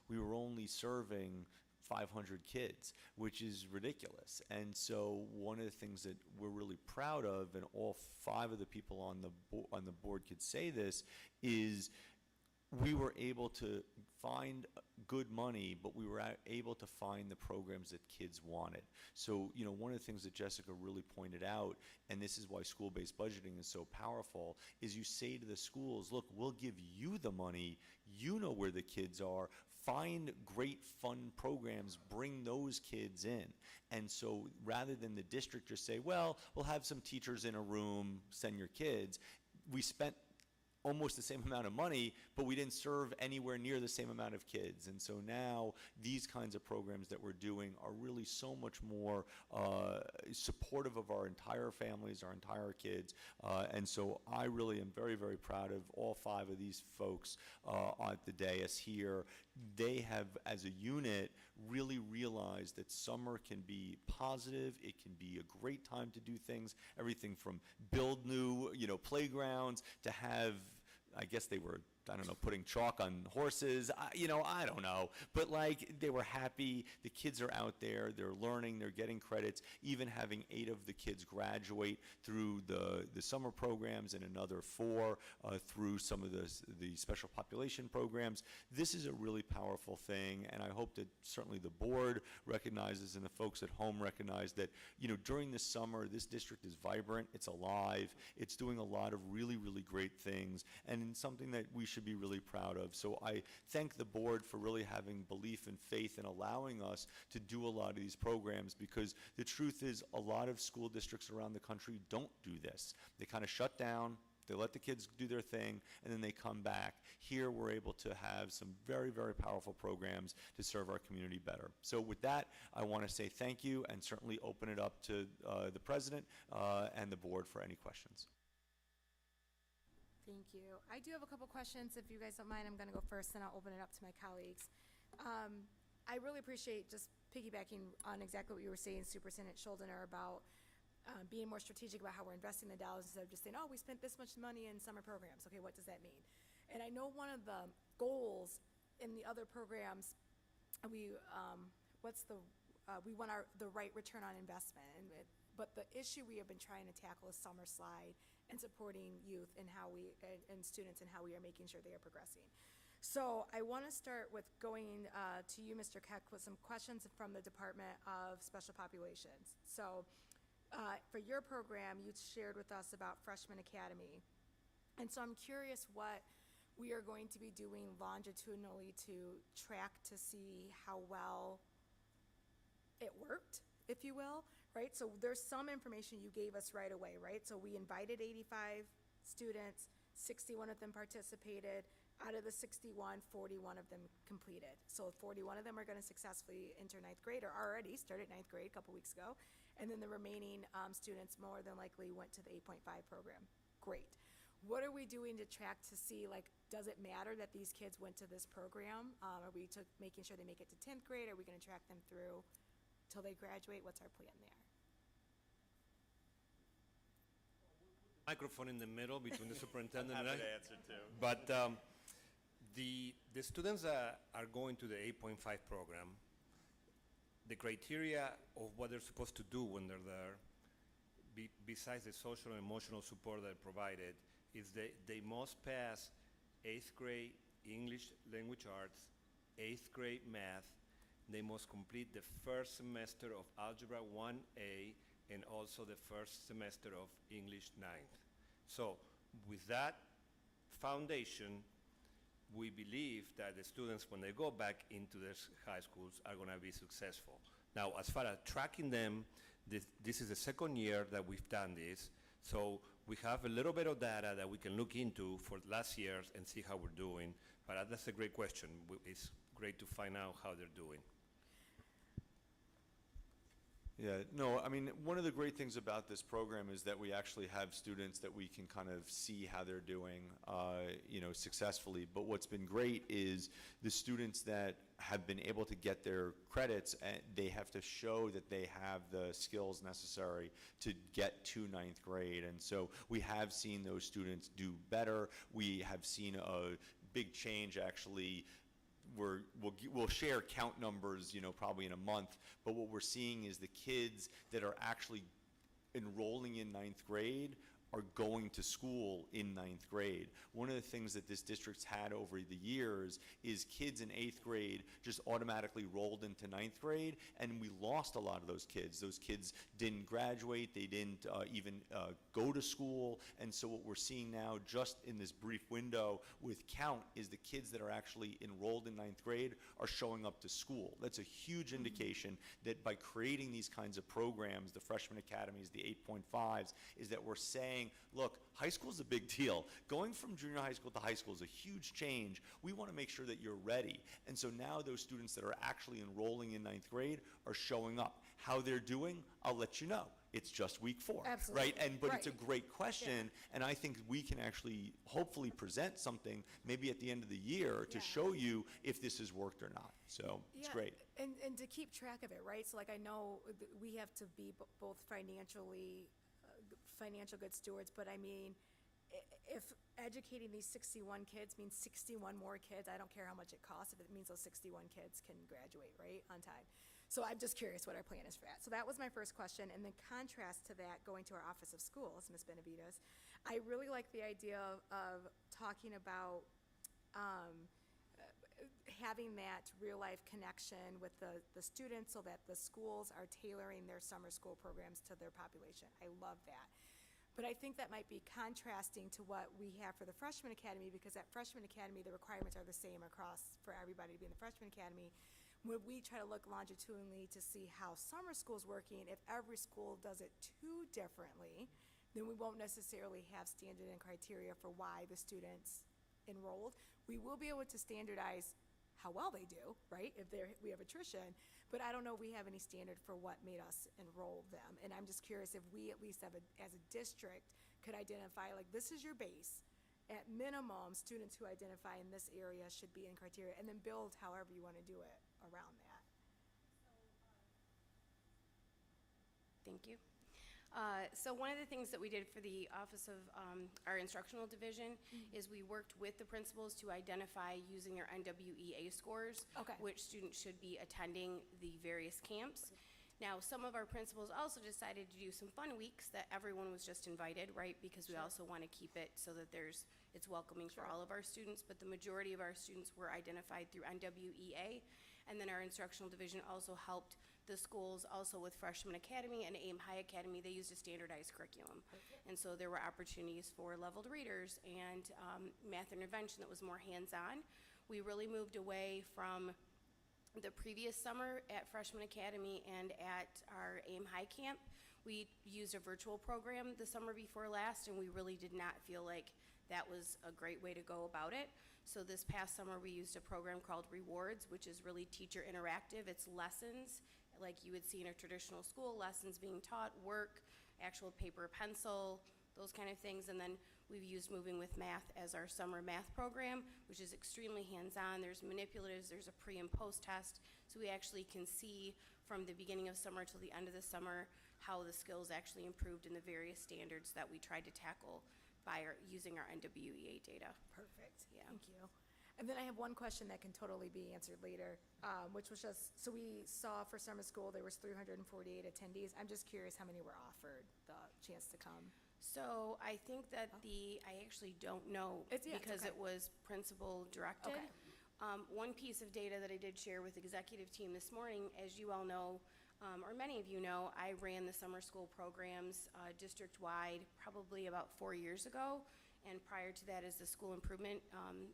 we were only serving 500 kids, which is ridiculous. And so one of the things that we're really proud of, and all 5 of the people on the board could say this, is we were able to find good money, but we were able to find the programs that kids wanted. So, you know, one of the things that Jessica really pointed out, and this is why school-based budgeting is so powerful, is you say to the schools, look, we'll give you the money, you know where the kids are, find great fun programs, bring those kids in. And so rather than the district just say, well, we'll have some teachers in a room, send your kids, we spent almost the same amount of money, but we didn't serve anywhere near the same amount of kids. And so now these kinds of programs that we're doing are really so much more supportive of our entire families, our entire kids. And so I really am very, very proud of all 5 of these folks at the dais here. They have, as a unit, really realized that summer can be positive. It can be a great time to do things, everything from build new, playgrounds, to have, I guess they were, I don't know, putting chalk on horses, I don't know. But like, they were happy, the kids are out there, they're learning, they're getting credits, even having 8 of the kids graduate through the summer programs and another 4 through some of the special population programs. This is a really powerful thing, and I hope that certainly the board recognizes and the folks at home recognize that, during the summer, this district is vibrant, it's alive, it's doing a lot of really, really great things, and something that we should be really proud of. So I thank the board for really having belief and faith in allowing us to do a lot of these programs, because the truth is a lot of school districts around the country don't do this. They kind of shut down, they let the kids do their thing, and then they come back. Here we're able to have some very, very powerful programs to serve our community better. So with that, I want to say thank you and certainly open it up to the president and the board for any questions. Thank you. I do have a couple questions. If you guys don't mind, I'm going to go first, then I'll open it up to my colleagues. I really appreciate just piggybacking on exactly what you were saying, Superintendent Schuldiner, about being more strategic about how we're investing the dollars instead of just saying, oh, we spent this much money in summer programs. Okay, what does that mean? And I know one of the goals in the other programs, we want the right return on investment. But the issue we have been trying to tackle is summer slide and supporting youth and students and how we are making sure they are progressing. So I want to start with going to you, Mr. Keck, with some questions from the Department of Special Populations. So for your program, you shared with us about Freshman Academy. And so I'm curious what we are going to be doing longitudinally to track to see how well it worked, if you will, right? So there's some information you gave us right away, right? So we invited 85 students, 61 of them participated. Out of the 61, 41 of them completed. So 41 of them are going to successfully enter ninth grade, or already started ninth grade a couple weeks ago. And then the remaining students more than likely went to the 8.5 program. Great. What are we doing to track to see, like, does it matter that these kids went to this program? Are we making sure they make it to 10th grade? Are we going to track them through till they graduate? What's our plan there? Microphone in the middle between the superintendent and I. Happy to answer too. But the students that are going to the 8.5 program, the criteria of what they're supposed to do when they're there, besides the social and emotional support that are provided, is they must pass 8th grade English language arts, 8th grade math. They must complete the first semester of Algebra 1A and also the first semester of English 9th. So with that foundation, we believe that the students, when they go back into their high schools, are going to be successful. Now, as far as tracking them, this is the second year that we've done this, so we have a little bit of data that we can look into for last year's and see how we're doing. But that's a great question. It's great to find out how they're doing. Yeah, no, I mean, one of the great things about this program is that we actually have students that we can kind of see how they're doing, successfully. But what's been great is the students that have been able to get their credits, and they have to show that they have the skills necessary to get to ninth grade. And so we have seen those students do better. We have seen a big change, actually. We'll share count numbers, probably in a month, but what we're seeing is the kids that are actually enrolling in ninth grade are going to school in ninth grade. One of the things that this district's had over the years is kids in 8th grade just automatically rolled into ninth grade, and we lost a lot of those kids. Those kids didn't graduate, they didn't even go to school, and so what we're seeing now just in this brief window with count is the kids that are actually enrolled in ninth grade are showing up to school. That's a huge indication that by creating these kinds of programs, the freshman academies, the 8.5s, is that we're saying, look, high school is a big deal. Going from junior high school to high school is a huge change. We want to make sure that you're ready. And so now those students that are actually enrolling in ninth grade are showing up. How they're doing, I'll let you know. It's just week 4, Absolutely. right? But it's a Right. great question, and I think we can actually hopefully present something maybe at the end of the year to Yeah. show you if this has worked or not. So it's Yeah, great. And to keep track of it, right? So like I know we have to be both financial good stewards, but I mean, if educating these 61 kids means 61 more kids, I don't care how much it costs if it means those 61 kids can graduate, right, on time. So I'm just curious what our plan is for that. So that was my first question, and then contrast to that, going to our Office of Schools, Ms. Benavides, I really like the idea of talking about having that real-life connection with the students so that the schools are tailoring their summer school programs to their population. I love that. But I think that might be contrasting to what we have for the Freshman Academy, because at Freshman Academy, the requirements are the same across for everybody to be in the Freshman Academy. When we try to look longitudinally to see how summer school's working, if every school does it too differently, then we won't necessarily have standard and criteria for why the students enrolled. We will be able to standardize how well they do, right, if we have attrition, but I don't know if we have any standard for what made us enroll them. And I'm just curious if we at least have, as a district, could identify, like, this is your base. At minimum, students who identify in this area should be in criteria, and then build however you want to do it around that. thank you. So one of the things that we did for the Office of our Instructional Division is we worked with the principals to identify, using their NWEA scores, Okay. which students should be attending the various camps. Now, some of our principals also decided to do some fun weeks that everyone was just invited, right? Because we also want to keep it so that it's welcoming for all of our students, but the majority of our students were identified through NWEA. And then our instructional division also helped the schools also with Freshman Academy and AIM High Academy. They used a standardized curriculum. And so there were opportunities for leveled readers and math intervention that was more hands-on. We really moved away from the previous summer at Freshman Academy and at our AIM High camp. We used a virtual program the summer before last, and we really did not feel like that was a great way to go about it. So this past summer, we used a program called Rewards, which is really teacher interactive. It's lessons, like you would see in a traditional school, lessons being taught, work, actual paper, pencil, those kind of things. And then we've used Moving with Math as our summer math program, which is extremely hands-on. There's manipulatives, there's a pre and post test. So we actually can see from the beginning of summer till the end of the summer how the skills actually improved in the various standards that we tried to tackle by using our NWEA data. Perfect. Yeah. Thank you. And then I have one question that can totally be answered later, which was just, so we saw for summer school, there was 348 attendees. I'm just curious how many were offered the chance to come. So I think that I actually don't know It's because okay. it was principal directed. Okay. One piece of data that I did share with the executive team this morning, as you all know, or many of you know, I ran the summer school programs district-wide probably about 4 years ago, and prior to that as the school improvement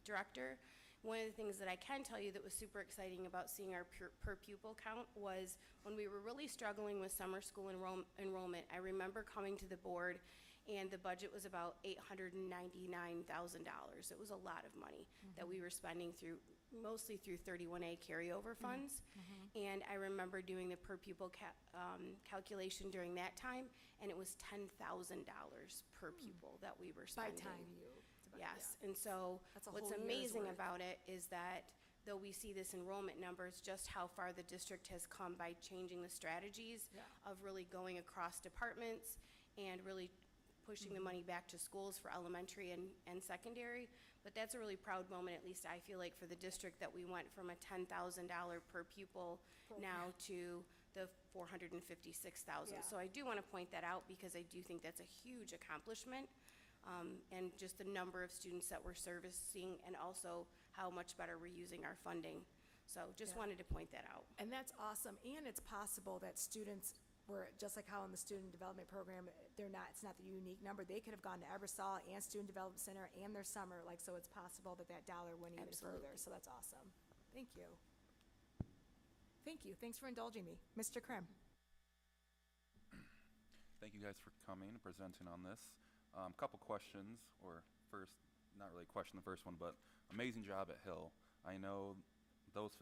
director. One of the things that I can tell you that was super exciting about seeing our per pupil count was when we were really struggling with summer school enrollment, I remember coming to the board and the budget was about $899,000. It was a lot of money that we were spending mostly through 31A carryover funds. And I remember doing the per pupil calculation during that time, and it was $10,000 per pupil that we were By spending. time you. Yes, and so That's a what's whole year's amazing worth. about it is that though we see this enrollment numbers, just how far the district has come by changing the strategies Yeah. of really going across departments and really pushing the money back to schools for elementary and secondary. But that's a really proud moment, at least I feel like, for the district, that we went from a $10,000 per pupil now to the $456,000. Yeah. So I do want to point that out because I do think that's a huge accomplishment. And just the number of students that we're servicing and also how much better we're using our funding. So just Yeah. wanted to point that out. And that's awesome. And it's possible that students were, just like how in the student development program, it's not the unique number. They could have gone to Ebersol and Student Development Center and their summer, so it's possible that dollar went even further. Absolutely. So that's awesome. Thank you. Thank you. Thanks for indulging me. Mr. Krim. Thank you guys for coming and presenting on this. Couple questions, or first, not really a question, the first one, but amazing job at Hill. I know those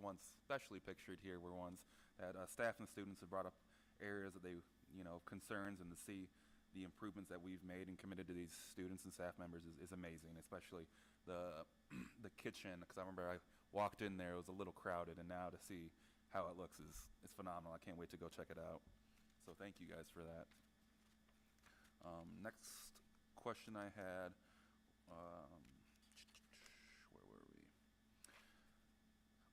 ones especially pictured here were ones that staff and students have brought up areas that they, concerns, and to see the improvements that we've made and committed to these students and staff members is amazing, especially the the kitchen, because I remember I walked in there, it was a little crowded, and now to see how it looks is phenomenal. I can't wait to go check it out. So thank you guys for that. Next question I had, where were we?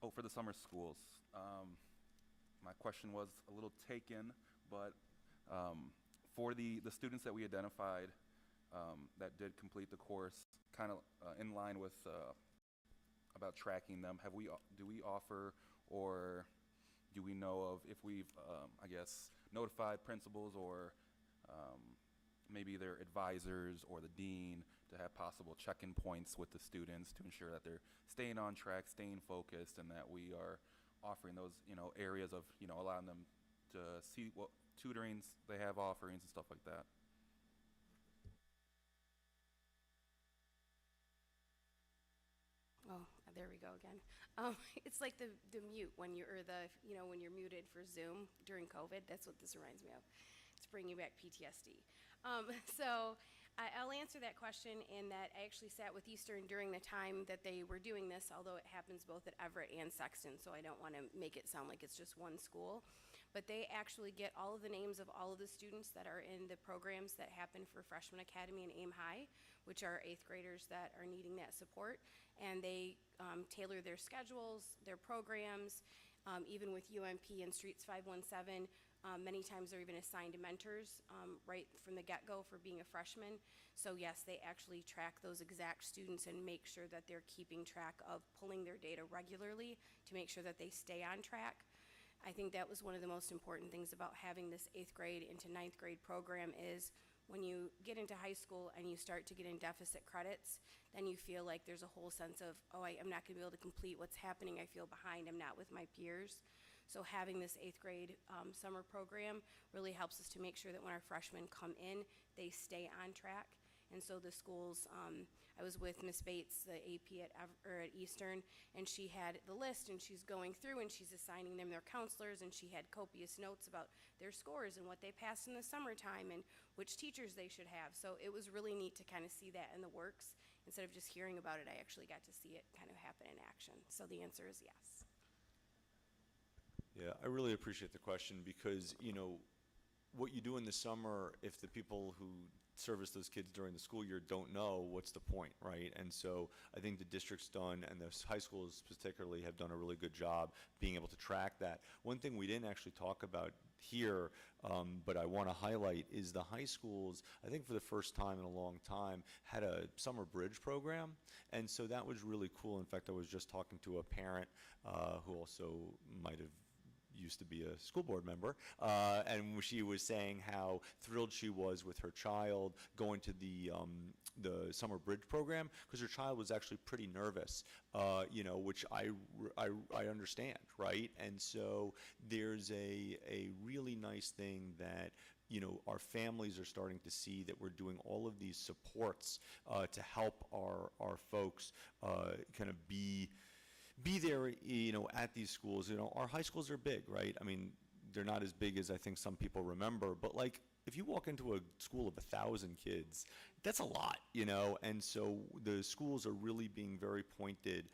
Oh, for the summer schools. My question was a little taken, but for the students that we identified that did complete the course, kind of in line with about tracking them, do we offer, or do we know of if we've, I guess, notified principals or maybe their advisors or the dean to have possible check-in points with the students to ensure that they're staying on track, staying focused, and that we are offering those, areas of, allowing them to see what tutorings they have offerings and stuff like that. Oh, there we go again. It's like the mute when you're, when you're muted for Zoom during COVID. That's what this reminds me of. It's bringing back PTSD. So I'll answer that question in that I actually sat with Eastern during the time that they were doing this, although it happens both at Everett and Sexton, so I don't want to make it sound like it's just one school. but they actually get all of the names of all of the students that are in the programs that happen for Freshman Academy and Aim High, which are 8th graders that are needing that support. And they tailor their schedules, their programs, even with UMP and Streets 517. Many times they're even assigned mentors right from the get-go for being a freshman. So yes, they actually track those exact students and make sure that they're keeping track of pulling their data regularly to make sure that they stay on track. I think that was one of the most important things about having this 8th grade into 9th grade program is when you get into high school and you start to get in deficit credits, then you feel like there's a whole sense of, oh, I'm not going to be able to complete what's happening. I feel behind. I'm not with my peers. So having this 8th grade summer program really helps us to make sure that when our freshmen come in, they stay on track. And so the schools, I was with Ms. Bates, the AP at Eastern, and she had the list, and she's going through, and she's assigning them their counselors, and she had copious notes about their scores and what they passed in the summertime and which teachers they should have. So it was really neat to kind of see that in the works. Instead of just hearing about it, I actually got to see it kind of happen in action. So the answer is yes. Yeah, I really appreciate the question because, you know, what you do in the summer, if the people who service those kids during the school year don't know, what's the point, right? And so I think the district's done, and the high schools particularly have done a really good job being able to track that. One thing we didn't actually talk about here, but I want to highlight, is the high schools, I think for the first time in a long time, had a summer bridge program, and so that was really cool. In fact, I was just talking to a parent who also might have used to be a school board member, and she was saying how thrilled she was with her child going to the summer bridge program because her child was actually pretty nervous, you know, which I understand, right? And so there's a really nice thing that, you know, our families are starting to see that we're doing all of these supports to help our folks kind of be there, you know, at these schools. You know, our high schools are big, right? I mean, they're not as big as I think some people remember, but like if you walk into a school of 1,000 kids, that's a lot, you know, and so the schools are really being very pointed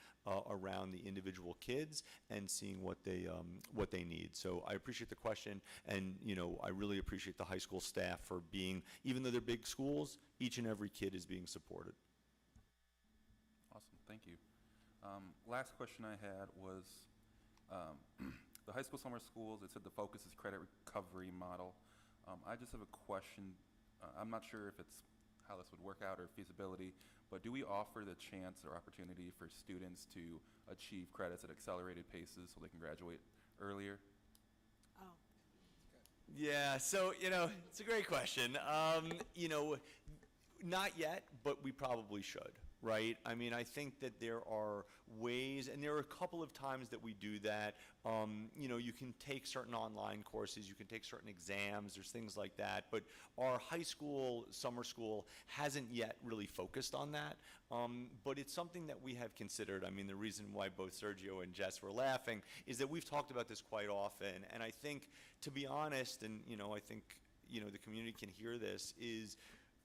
around the individual kids and seeing what they need. So I appreciate the question, and, you know, I really appreciate the high school staff for being, even though they're big schools, each and every kid is being supported. Awesome, thank you. Last question I had was the high school summer schools, it said the focus is credit recovery model. I just have a question. I'm not sure if it's how this would work out or feasibility, but do we offer the chance or opportunity for students to achieve credits at accelerated paces so they can graduate earlier? Oh. Yeah, so, you know, it's a great question. You know, not yet, but we probably should. Right? I mean, I think that there are ways, and there are a couple of times that we do that. You know, you can take certain online courses, you can take certain exams, there's things like that, but our high school, summer school hasn't yet really focused on that, but it's something that we have considered. I mean, the reason why both Sergio and Jess were laughing is that we've talked about this quite often, and I think, to be honest, and, you know, I think, you know, the community can hear this, is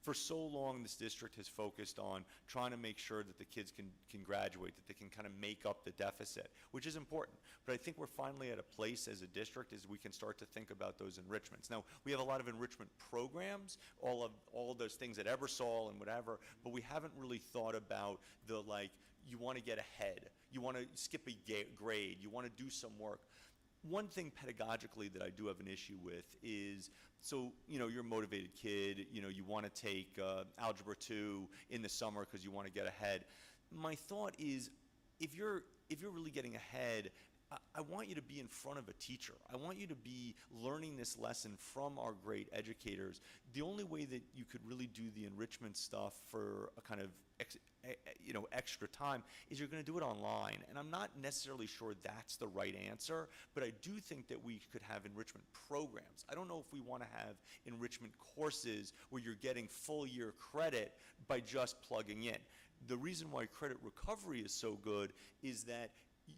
for so long, this district has focused on trying to make sure that the kids can graduate, that they can kind of make up the deficit, which is important. But I think we're finally at a place as a district as we can start to think about those enrichments. Now, we have a lot of enrichment programs, all of those things at Ebersol and whatever, but we haven't really thought about the, like, you want to get ahead, you want to skip a grade, you want to do some work. One thing pedagogically that I do have an issue with is, so, you know, you're a motivated kid, you know, you want to take Algebra 2 in the summer because you want to get ahead. My thought is, if you're really getting ahead, I want you to be in front of a teacher. I want you to be learning this lesson from our great educators. The only way that you could really do the enrichment stuff for a kind of extra time is you're going to do it online. And I'm not necessarily sure that's the right answer, but I do think that we could have enrichment programs. I don't know if we want to have enrichment courses where you're getting full year credit by just plugging in. The reason why credit recovery is so good is that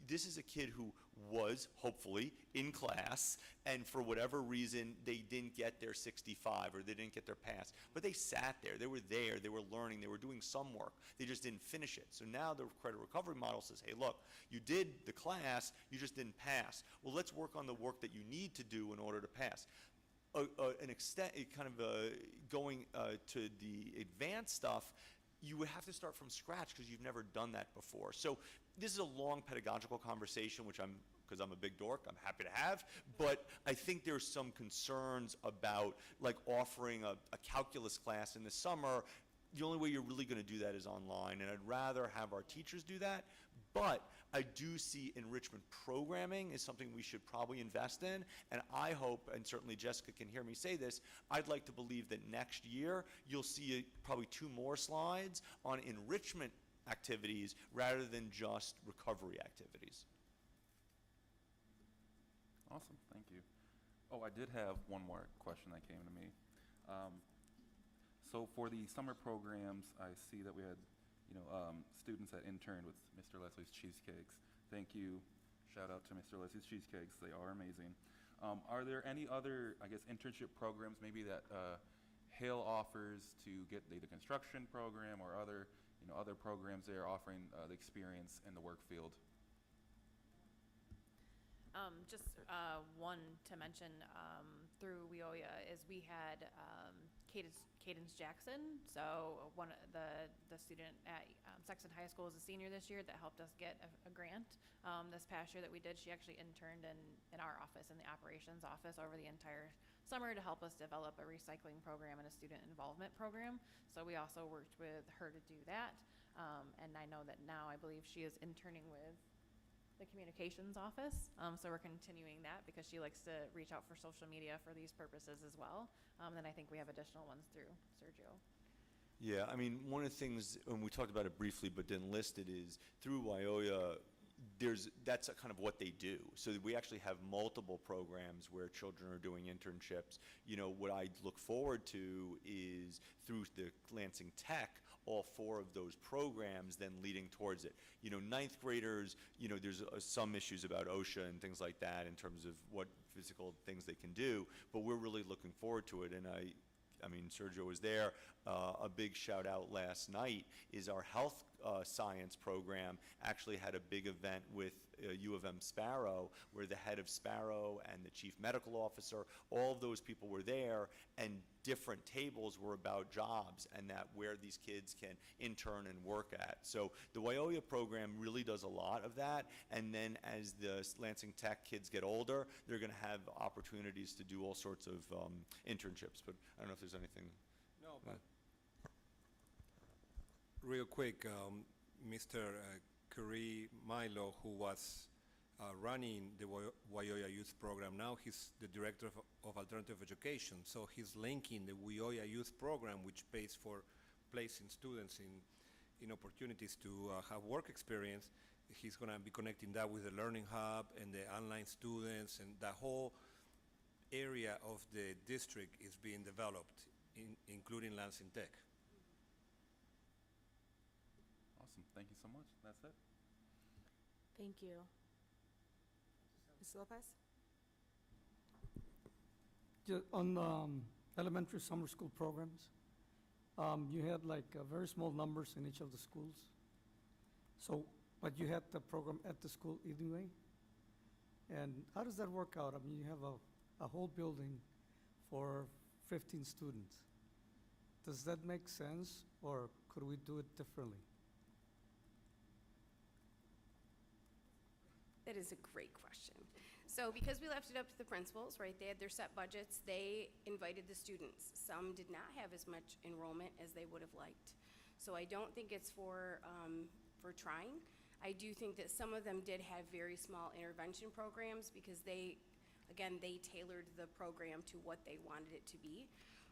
this is a kid who was hopefully in class, and for whatever reason, they didn't get their 65 or they didn't get their pass. But they sat there, they were learning, they were doing some work. They just didn't finish it. So now the credit recovery model says, hey, look, you did the class, you just didn't pass. Well, let's work on the work that you need to do in order to pass. An extent, going to the advanced stuff, you would have to start from scratch because you've never done that before. So this is a long pedagogical conversation, which because I'm a big dork, I'm happy to have, but I think there's some concerns about like offering a calculus class in the summer. The only way you're really going to do that is online, and I'd rather have our teachers do that. But I do see enrichment programming is something we should probably invest in, and I hope, and certainly Jessica can hear me say this, I'd like to believe that next year you'll see probably 2 more slides on enrichment activities rather than just recovery activities. Awesome, thank you. Oh, I did have one more question that came to me. So for the summer programs, I see that we had, students that interned with Mr. Leslie's Cheesecakes. Thank you. Shout out to Mr. Leslie's Cheesecakes. They are amazing. Are there any other, I guess, internship programs maybe that Hale offers to get the construction program or other, other programs there offering the experience in the work field? Just one to mention through WIOA is we had Cadence Jackson. So one of the student at Sexton High School is a senior this year that helped us get a grant this past year that we did. She actually interned in our office, in the operations office, over the entire summer to help us develop a recycling program and a student involvement program. So we also worked with her to do that. And I know that now I believe she is interning with the communications office. So we're continuing that because she likes to reach out for social media for these purposes as well. And I think we have additional ones through Sergio. Yeah, I mean, one of the things, and we talked about it briefly but didn't list it, is through WIOA, that's kind of what they do. So we actually have multiple programs where children are doing internships. What I look forward to is through the Lansing Tech, all 4 of those programs then leading towards it. 9th graders, there's some issues about OSHA and things like that in terms of what physical things they can do, but we're really looking forward to it. And I mean, Sergio was there. A big shout out last night is our health science program actually had a big event with U of M Sparrow, where the head of Sparrow and the chief medical officer, all of those people were there, and different tables were about jobs and that where these kids can intern and work at. So the WIOA program really does a lot of that, and then as the Lansing Tech kids get older, they're going to have opportunities to do all sorts of internships. But I don't know if there's anything. No, but real quick, Mr. Curry Milo, who was running the WIOA Youth Program, now he's the Director of Alternative Education. So he's linking the WIOA Youth Program, which pays for placing students in opportunities to have work experience. He's going to be connecting that with the Learning Hub and the online students, and the whole area of the district is being developed, including Lansing Tech. Awesome, thank you so much. That's it. Thank you. Ms. Lopez? On elementary summer school programs, you had like very small numbers in each of the schools. So, but you had the program at the school anyway? And how does that work out? I mean, you have a whole building for 15 students. Does that make sense, or could we do it differently? That is a great question. So because we left it up to the principals, right, they had their set budgets, they invited the students. Some did not have as much enrollment as they would have liked. So I don't think it's for trying. I do think that some of them did have very small intervention programs because they tailored the program to what they wanted it to be.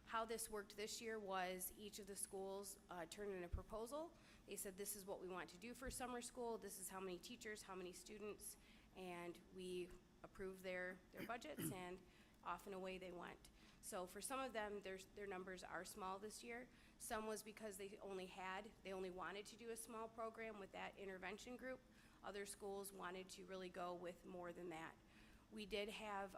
How this worked this year was each of the schools turned in a proposal. They said, this is what we want to do for summer school, this is how many teachers, how many students, and we approved their budgets, and off and away they went. So for some of them, their numbers are small this year. Some was because they only wanted to do a small program with that intervention group. Other schools wanted to really go with more than that. We did have,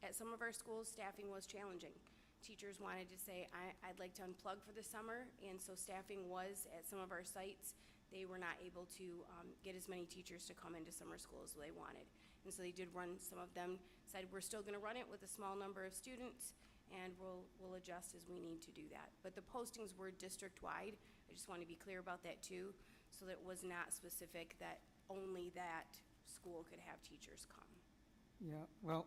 at some of our schools, staffing was challenging. Teachers wanted to say, I'd like to unplug for the summer, and so staffing was, at some of our sites, they were not able to get as many teachers to come into summer school as they wanted. And so they did run, some of them said, we're still gonna run it with a small number of students, and we'll adjust as we need to do that. But the postings were district-wide. I just want to be clear about that too, so that it was not specific that only that school could have teachers come. Yeah, well,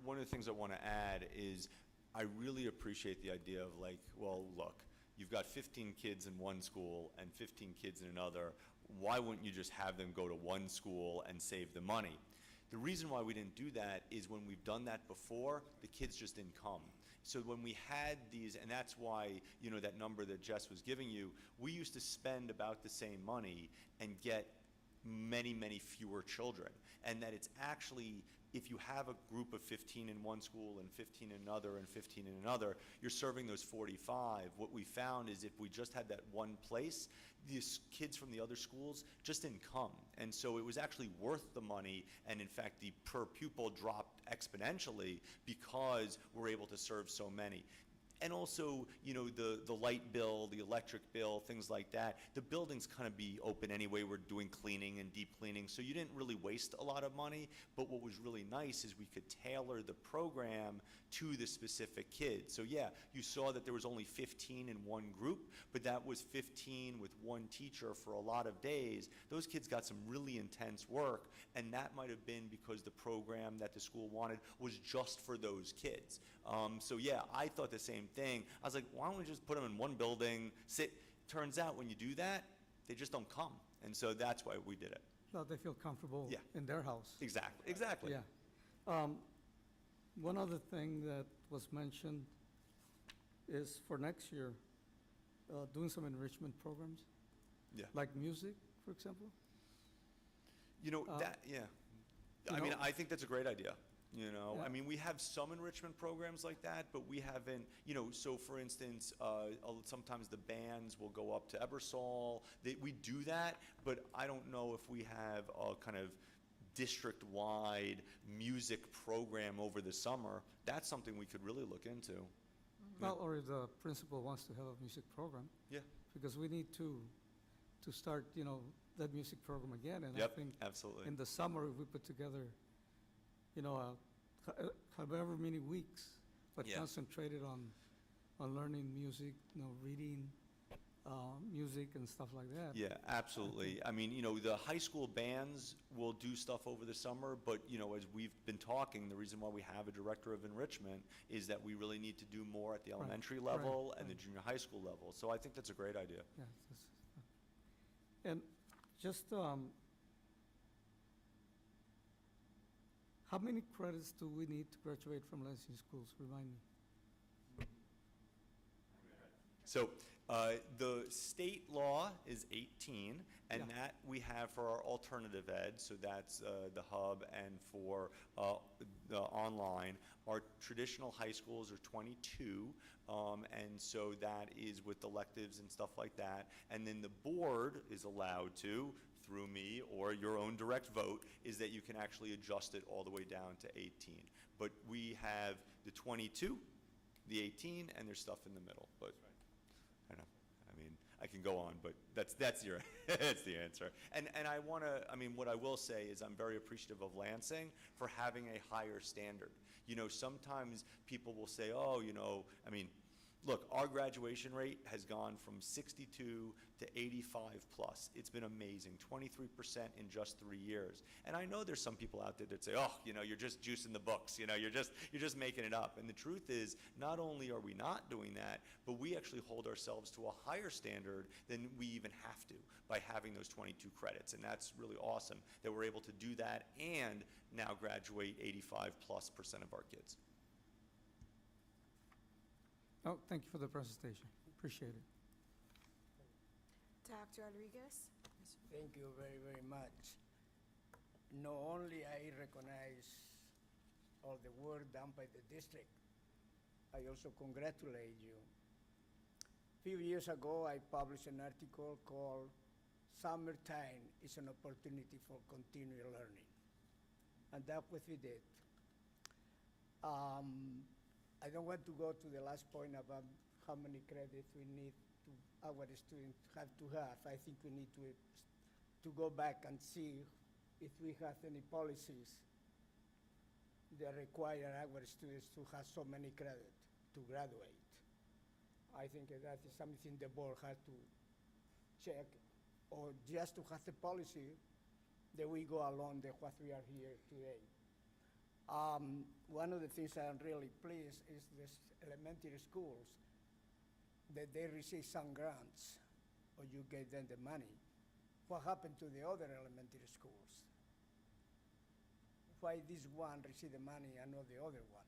One of the things I want to add is I really appreciate the idea of like, well, look, you've got 15 kids in one school and 15 kids in another. Why wouldn't you just have them go to one school and save the money? The reason why we didn't do that is when we've done that before, the kids just didn't come. So when we had these, and that's why, you know, that number that Jess was giving you, we used to spend about the same money and get many, many fewer children. And that it's actually, if you have a group of 15 in one school and 15 in another and 15 in another, you're serving those 45. What we found is if we just had that one place, these kids from the other schools just didn't come. And so it was actually worth the money, and in fact the per pupil dropped exponentially because we're able to serve so many. And also, you know, the light bill, the electric bill, things like that, the buildings kind of be open anyway. We're doing cleaning and deep cleaning, so you didn't really waste a lot of money. But what was really nice is we could tailor the program to the specific kids. So yeah, you saw that there was only 15 in one group, but that was 15 with one teacher for a lot of days. Those kids got some really intense work, and that might have been because the program that the school wanted was just for those kids. So yeah, I thought the same thing. I was like, why don't we just put them in one building, sit? Turns out when you do that, they just don't come. And so that's why we did it. well, they feel comfortable Yeah. in their house. Exactly. Yeah. One other thing that was mentioned is for next year, doing some enrichment programs, Yeah. like music, for example. You know, you I mean, know- I think that's a great idea. You know, Yeah. I mean, we have some enrichment programs like that, but we haven't, you know, so for instance, sometimes the bands will go up to Ebersol. We do that, but I don't know if we have a kind of district-wide music program over the summer. That's something we could really look into. Well, or if the principal wants to have a music program, Yeah. because we need to start, you know, that music program again. And I Yep, think absolutely. in the summer, if we put together, you know, however many weeks, but Yeah. concentrated on learning music, you know, reading music and stuff like that. Yeah, absolutely. I mean, you know, the high school bands will do stuff over the summer, but, you know, as we've been talking, the reason why we have a director of enrichment is that we really need to do more at the elementary right, level and the right. junior high school level. So I think that's a great idea. Yeah, and just, how many credits do we need to graduate from Lansing schools? Remind me. So the state law is 18, and Yeah. that we have for our alternative ed, so that's the hub, and for the online. Our traditional high schools are 22, and so that is with electives and stuff like that. And then the board is allowed to, through me or your own direct vote, is that you can actually adjust it all the way down to 18. But we have the 22, the 18, and there's stuff in the middle, but. I know. I mean, I can go on, but that's your that's the answer. And I want to. I mean, what I will say is I'm very appreciative of Lansing for having a higher standard. You know, sometimes people will say, oh, you know, I mean, look, our graduation rate has gone from 62 to 85 plus. It's been amazing, 23% in just 3 years. And I know there's some people out there that say, oh, you know, you're just juicing the books, you know, you're just making it up. And the truth is, not only are we not doing that, but we actually hold ourselves to a higher standard than we even have to by having those 22 credits. And that's really awesome that we're able to do that and now graduate 85+% of our kids. Oh, thank you for the presentation. Appreciate it. Dr. Rodriguez? Thank you very, very much. Not only I recognize all the work done by the district, I also congratulate you. A few years ago, I published an article called summertime is an opportunity for continual learning. And that's what we did. I don't want to go to the last point about how many credits we need to, our students have to have. I think we need to go back and see if we have any policies that require our students to have so many credits to graduate. I think that is something the board has to check, or just to have the policy that we go along with what we are here today. One of the things I'm really pleased is this elementary schools, that they receive some grants, or you gave them the money. What happened to the other elementary schools? Why this one receive the money and not the other ones?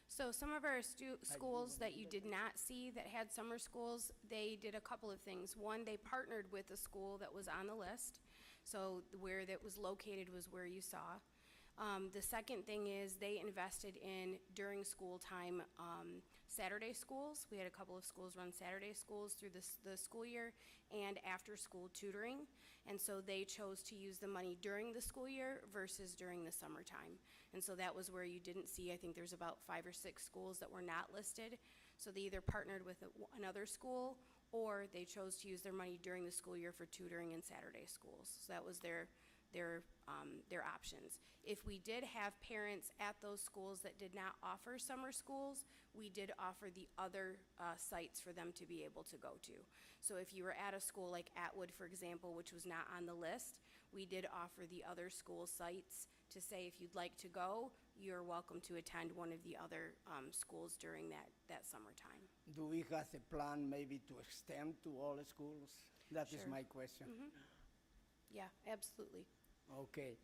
So some of our schools that you did not see that had summer schools, they did a couple of things. One, they partnered with a school that was on the list. So where that was located was where you saw. The second thing is they invested in during school time Saturday schools. We had a couple of schools run Saturday schools through the school year, and after school tutoring. And so they chose to use the money during the school year versus during the summertime. And so that was where you didn't see, I think there's about 5 or 6 schools that were not listed. So they either partnered with another school, or they chose to use their money during the school year for tutoring in Saturday schools. So that was their options. If we did have parents at those schools that did not offer summer schools, we did offer the other sites for them to be able to go to. So if you were at a school like Atwood, for example, which was not on the list, we did offer the other school sites to say if you'd like to go, you're welcome to attend one of the other schools during that summertime. Do we have a plan maybe to extend to all the schools? That is Sure. my question. Yeah, absolutely. Okay.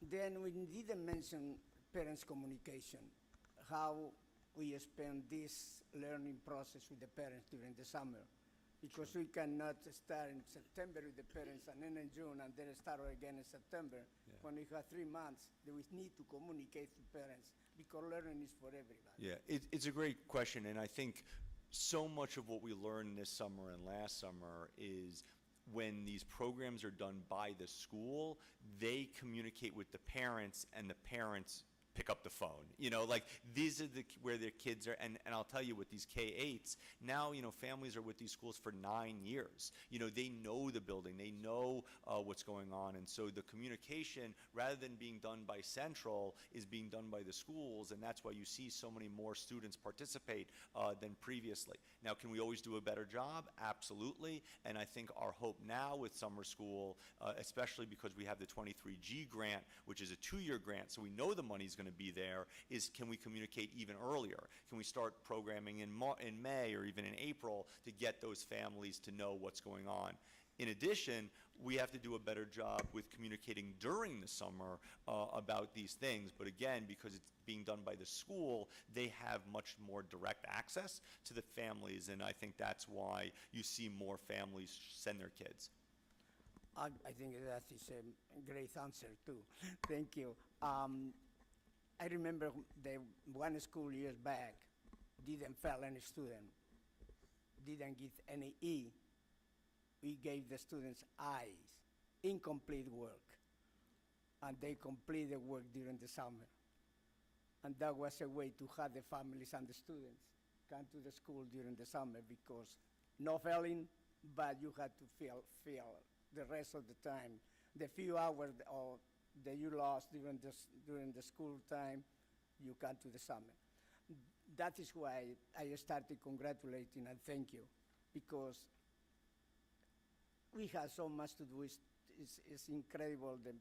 Then we didn't mention parents' communication, how we spend this learning process with the parents during the summer. Because we cannot start in September with the parents and then in June and then start again in September. Yeah. When we have 3 months, then we need to communicate to parents because learning is for everybody. Yeah, it's a great question, and I think so much of what we learned this summer and last summer is when these programs are done by the school, they communicate with the parents, and the parents pick up the phone. You know, like these are where their kids are, and I'll tell you with these K-8s, now, you know, families are with these schools for 9 years. You know, they know the building, they know what's going on, and so the communication, rather than being done by Central, is being done by the schools, and that's why you see so many more students participate than previously. Now, can we always do a better job? Absolutely, and I think our hope now with summer school, especially because we have the 23G grant, which is a 2-year grant, so we know the money's going to be there, is can we communicate even earlier? Can we start programming in May or even in April to get those families to know what's going on? In addition, we have to do a better job with communicating during the summer about these things, but again, because it's being done by the school, they have much more direct access to the families, and I think that's why you see more families send their kids. I think that is a great answer too. Thank you. I remember the one school years back didn't fail any student, didn't give any E. We gave the students I's, incomplete work, and they complete the work during the summer. And that was a way to have the families and the students come to the school during the summer, because no failing, but you had to feel the rest of the time. The few hours that you lost during the school time, you come to the summer. That is why I started congratulating and thank you, because we have so much to do. It's incredible that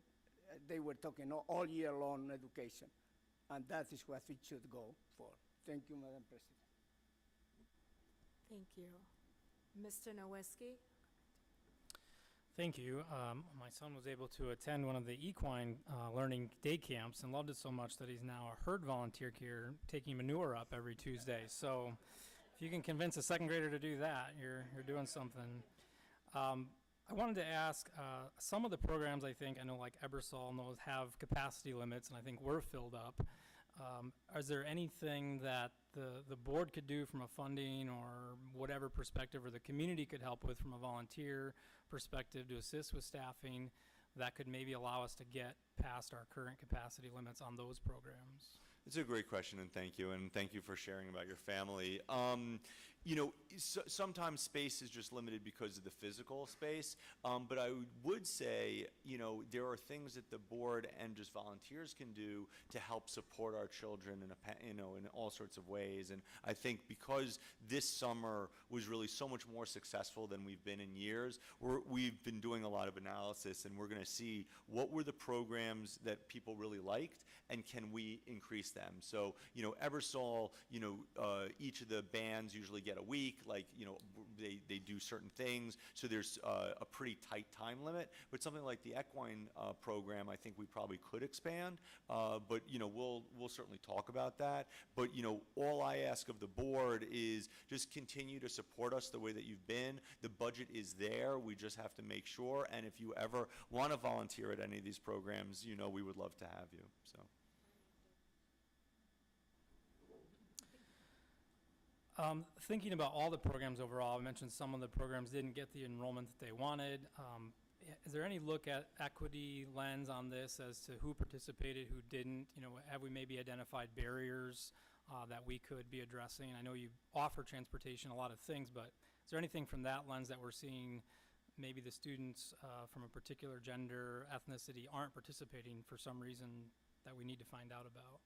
they were talking all year long education, and that is what we should go for. Thank you, Madam President. Thank you. Mr. Nowinski? Thank you. My son was able to attend one of the equine learning day camps and loved it so much that he's now a herd volunteer here taking manure up every Tuesday. So if you can convince a second grader to do that, you're doing something. I wanted to ask, some of the programs I know like Ebersol and those have capacity limits, and I think we're filled up. Is there anything that the board could do from a funding or whatever perspective, or the community could help with from a volunteer perspective to assist with staffing that could maybe allow us to get past our current capacity limits on those programs? It's a great question, and thank you for sharing about your family. Sometimes space is just limited because of the physical space, but I would say, there are things that the board and just volunteers can do to help support our children in all sorts of ways. And I think because this summer was really so much more successful than we've been in years, we've been doing a lot of analysis, and we're going to see what were the programs that people really liked, and can we increase them? So, Ebersol, each of the bands usually get a week, they do certain things, so there's a pretty tight time limit. But something like the equine program, I think we probably could expand, but, we'll certainly talk about that. But, all I ask of the board is just continue to support us the way that you've been. The budget is there, we just have to make sure, and if you ever want to volunteer at any of these programs, we would love to have you, so. Thinking about all the programs overall, I mentioned some of the programs didn't get the enrollment that they wanted. Is there any look at equity lens on this as to who participated, who didn't? Have we maybe identified barriers that we could be addressing? I know you offer transportation, a lot of things, but is there anything from that lens that we're seeing maybe the students from a particular gender, ethnicity aren't participating for some reason that we need to find out about?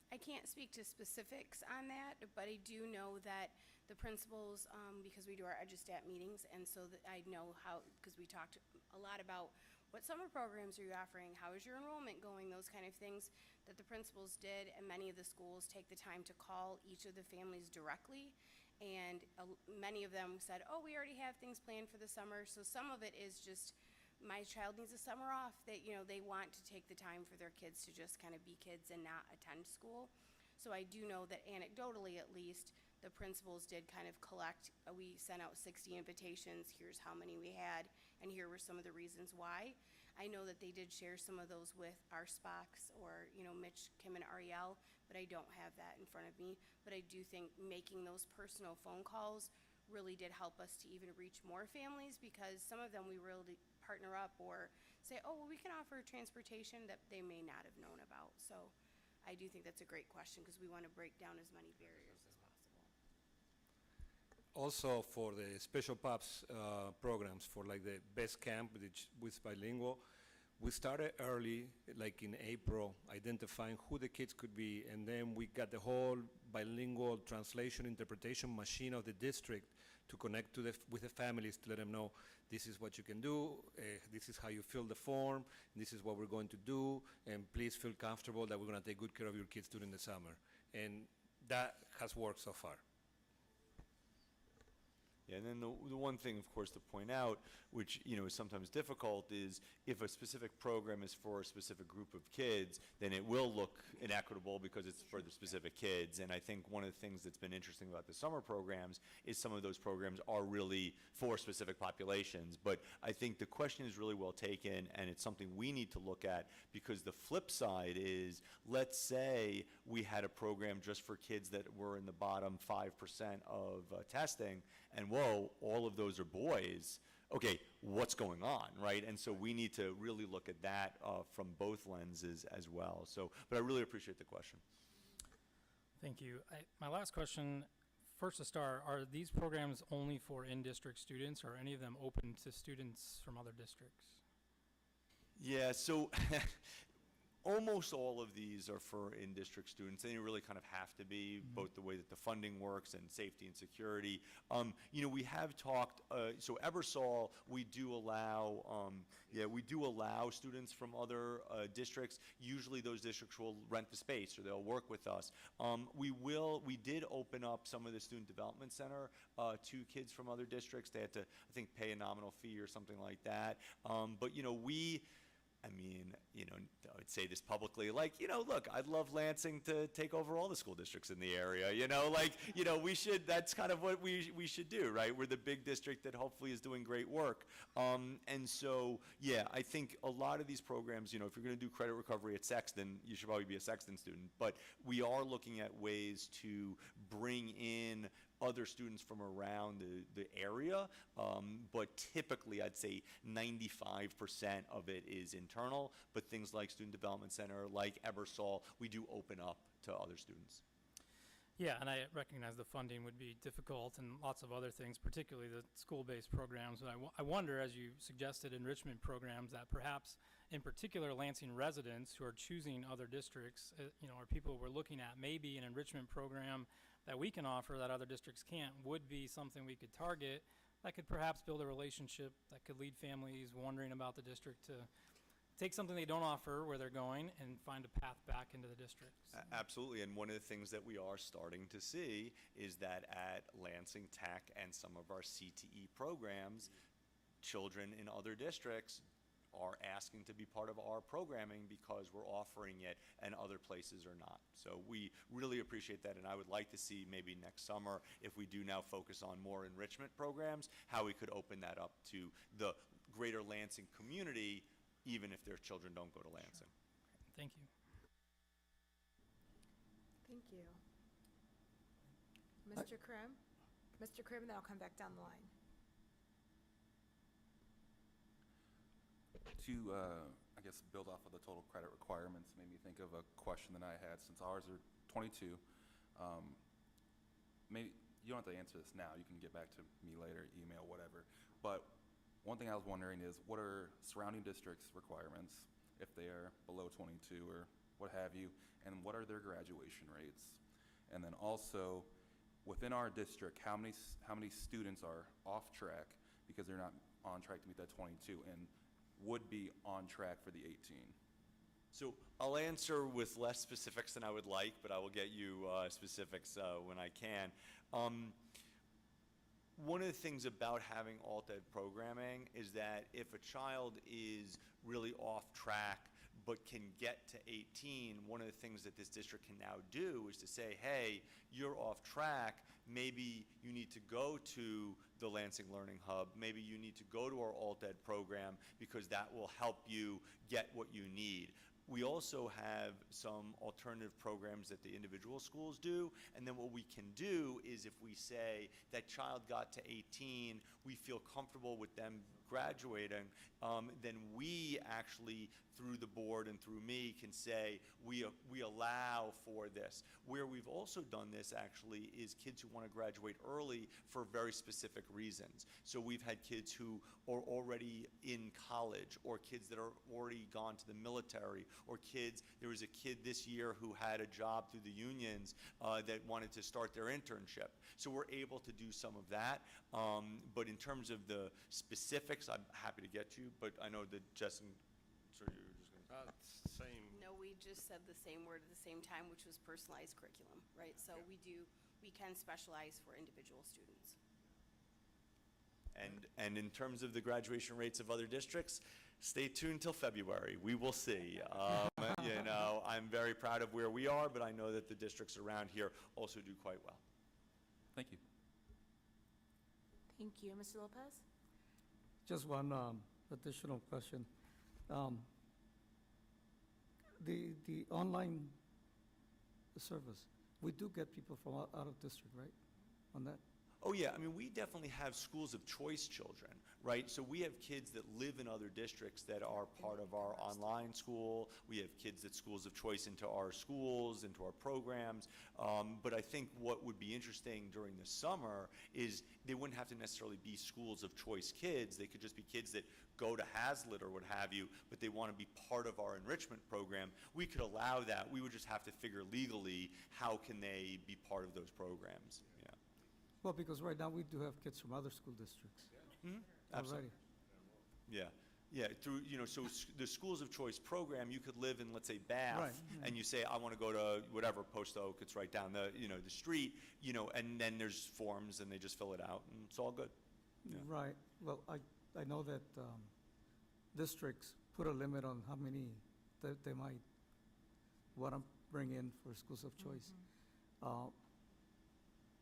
I can't speak to specifics on that, but I do know that the principals, because we do our EduStat meetings, and so that I know how, because we talked a lot about what summer programs are you offering, how is your enrollment going, those kind of things that the principals did, and many of the schools take the time to call each of the families directly, and many of them said, oh, we already have things planned for the summer. So some of it is just, my child needs a summer off, that they want to take the time for their kids to just kind of be kids and not attend school. So I do know that anecdotally, at least, the principals did kind of collect, we sent out 60 invitations, here's how many we had, and here were some of the reasons why. I know that they did share some of those with our SPOCs or, Mitch, Kim, and Ariel, but I don't have that in front of me. But I do think making those personal phone calls really did help us to even reach more families, because some of them we really partner up or say, oh, well, we can offer transportation that they may not have known about. So I do think that's a great question, because we want to break down as many barriers as possible. Also, for the special PAPS programs, for like the best camp, which was bilingual, we started early, like in April, identifying who the kids could be, and then we got the whole bilingual translation interpretation machine of the district to connect to with the families, to let them know this is what you can do, this is how you fill the form, this is what we're going to do, and please feel comfortable that we're going to take good care of your kids during the summer. And that has worked so far. Yeah, and then the one thing, of course, to point out, which, is sometimes difficult, is if a specific program is for a specific group of kids, then it will look inequitable because it's for the specific kids. And I think one of the things that's been interesting about the summer programs is some of those programs are really for specific populations. But I think the question is really well taken, and it's something we need to look at, because the flip side is, let's say we had a program just for kids that were in the bottom 5% of testing, and whoa, all of those are boys. Okay, what's going on, right? And so we need to really look at that from both lenses as well. So, but I really appreciate the question. Thank you. My last question, first to start, are these programs only for in-district students, or are any of them open to students from other districts? Yeah, so almost all of these are for in-district students. They really kind of have to be, both the way that the funding works and safety and security. We have talked, so Ebersol, we do allow students from other districts. Usually those districts will rent the space or they'll work with us. We did open up some of the Student Development Center to kids from other districts. They had to, I think, pay a nominal fee or something like that. But I mean, I would say this publicly, like, look, I'd love Lansing to take over all the school districts in the area, that's kind of what we should do, right? We're the big district that hopefully is doing great work. And so, yeah, I think a lot of these programs, if you're going to do credit recovery at Sexton, you should probably be a Sexton student. But we are looking at ways to bring in other students from around the area, but typically I'd say 95% of it is internal, but things like Student Development Center, like Ebersol, we do open up to other students. Yeah, and I recognize the funding would be difficult and lots of other things, particularly the school-based programs. But I wonder, as you suggested, enrichment programs that perhaps, in particular, Lansing residents who are choosing other districts, or people we're looking at, maybe an enrichment program that we can offer that other districts can't would be something we could target that could perhaps build a relationship that could lead families wondering about the district to take something they don't offer where they're going and find a path back into the district. Absolutely, and one of the things that we are starting to see is that at Lansing Tech and some of our CTE programs, children in other districts are asking to be part of our programming because we're offering it and other places are not. So we really appreciate that, and I would like to see maybe next summer, if we do now focus on more enrichment programs, how we could open that up to the greater Lansing community, even if their children don't go to Lansing. Thank you. Thank you. Mr. Krim? Mr. Krim, then I'll come back down the line. To, I guess, build off of the total credit requirements, made me think of a question that I had. Since ours are 22, maybe you don't have to answer this now. You can get back to me later, email, whatever. But one thing I was wondering is, what are surrounding districts' requirements if they are below 22 or what have you, and what are their graduation rates? And then also, within our district, how many students are off track because they're not on track to meet that 22 and would be on track for the 18? So I'll answer with less specifics than I would like, but I will get you specifics when I can. One of the things about having alt-ed programming is that if a child is really off track but can get to 18, one of the things that this district can now do is to say, hey, you're off track, maybe you need to go to the Lansing Learning Hub, maybe you need to go to our alt-ed program because that will help you get what you need. We also have some alternative programs that the individual schools do, and then what we can do is if we say that child got to 18, we feel comfortable with them graduating, then we actually, through the board and through me, can say we allow for this. Where we've also done this actually is kids who want to graduate early for very specific reasons. So we've had kids who are already in college, or kids that are already gone to the military, or kids, there was a kid this year who had a job through the unions that wanted to start their internship. So we're able to do some of that, but in terms of the specifics, I'm happy to get you, but I know that Jess and, sorry, you were just going to. Same. No, we just said the same word at the same time, which was personalized curriculum, right? So we can specialize for individual students. And in terms of the graduation rates of other districts, stay tuned till February. We will see. I'm very proud of where we are, but I know that the districts around here also do quite well. Thank you. Thank you. Mr. Lopez? Just one additional question. The online service, we do get people from out of district, right, on that? Oh, yeah. I mean, we definitely have schools of choice children, right? So we have kids that live in other districts that are part of our online school. We have kids that schools of choice into our schools, into our programs. But I think what would be interesting during the summer is they wouldn't have to necessarily be schools of choice kids. They could just be kids that go to Hazlitt or what have you, but they want to be part of our enrichment program. We could allow that. We would just have to figure legally how can they be part of those programs. Yeah. Well, because right now we do have kids from other school districts Absolutely. already. Yeah, through, so the schools of choice program, you could live in, let's say, Bath, Right. and you say, I want to go to whatever, Post Oak, it's right down the street, and then there's forms, and they just fill it out, and it's all good. Yeah. Right. Well, I know that districts put a limit on how many that they might want to bring in for schools of choice.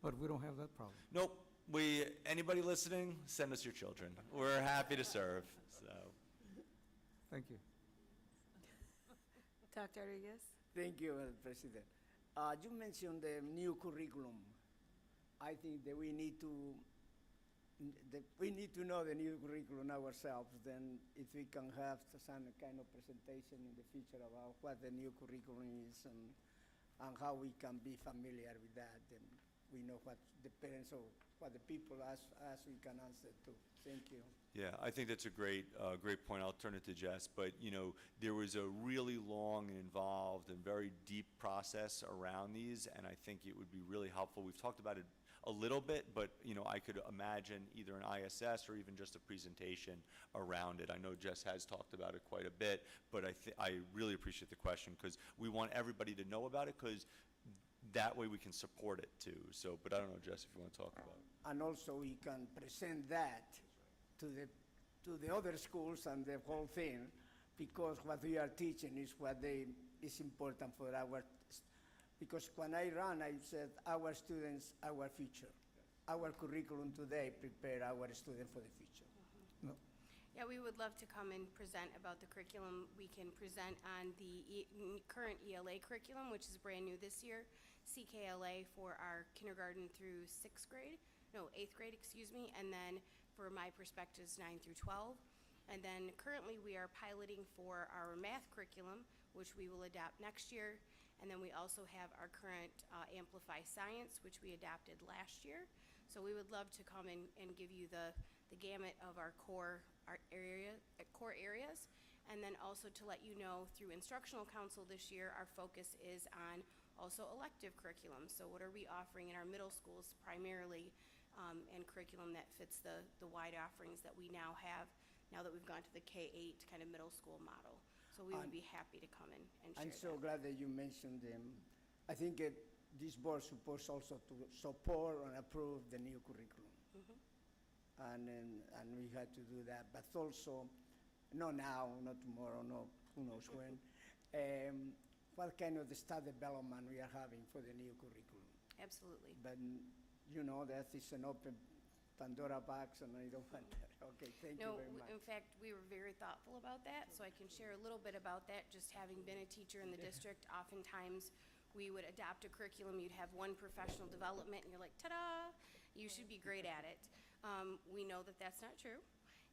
But we don't have that problem. Nope. Anybody listening, send us your children. We're happy to serve, so. Thank you. Dr. Rodriguez? Thank you, Madam President. You mentioned the new curriculum. I think that we need to know the new curriculum ourselves. Then, if we can have some kind of presentation in the future about what the new curriculum is and how we can be familiar with that, then we know what the parents or what the people ask we can answer to. Thank you. Yeah, I think that's a great point. I'll turn it to Jess. But, there was a really long and involved and very deep process around these, and I think it would be really helpful. We've talked about it a little bit, but, I could imagine either an ISS or even just a presentation around it. I know Jess has talked about it quite a bit, but I really appreciate the question because we want everybody to know about it because that way we can support it too. So, but I don't know, Jess, if you want to talk about it. And also we can present that to the other schools and the whole thing, because what we are teaching is is important for because when I ran, I said our students, our future. Our curriculum today prepare our students for the future. No. Yeah, we would love to come and present about the curriculum. We can present on the current ELA curriculum, which is brand new this year, CKLA for our kindergarten through 8th grade, and then for my perspectives, 9 through 12. And then currently we are piloting for our math curriculum, which we will adopt next year. And then we also have our current Amplify Science, which we adopted last year. So we would love to come and give you the gamut of our core areas. And then also to let you know, through Instructional Council this year, our focus is on also elective curriculum. So what are we offering in our middle schools primarily, and curriculum that fits the wide offerings that we now have, now that we've gone to the K-8 kind of middle school model. So we would be happy to come in and share I'm so that. glad that you mentioned them. I think this board supposed also to support and approve the new curriculum. And we had to do that, but also, not now, not tomorrow, no, who knows when, what kind of the staff development we are having for the new curriculum. Absolutely. But, that is an open Pandora box, and I don't want that. Okay, thank you very much. In fact, we were very thoughtful about that, so I can share a little bit about that. Just having been a teacher in the district, oftentimes we would adopt a curriculum, you'd have one professional development, and you're like, ta-da, you should be great at it. We know that that's not true.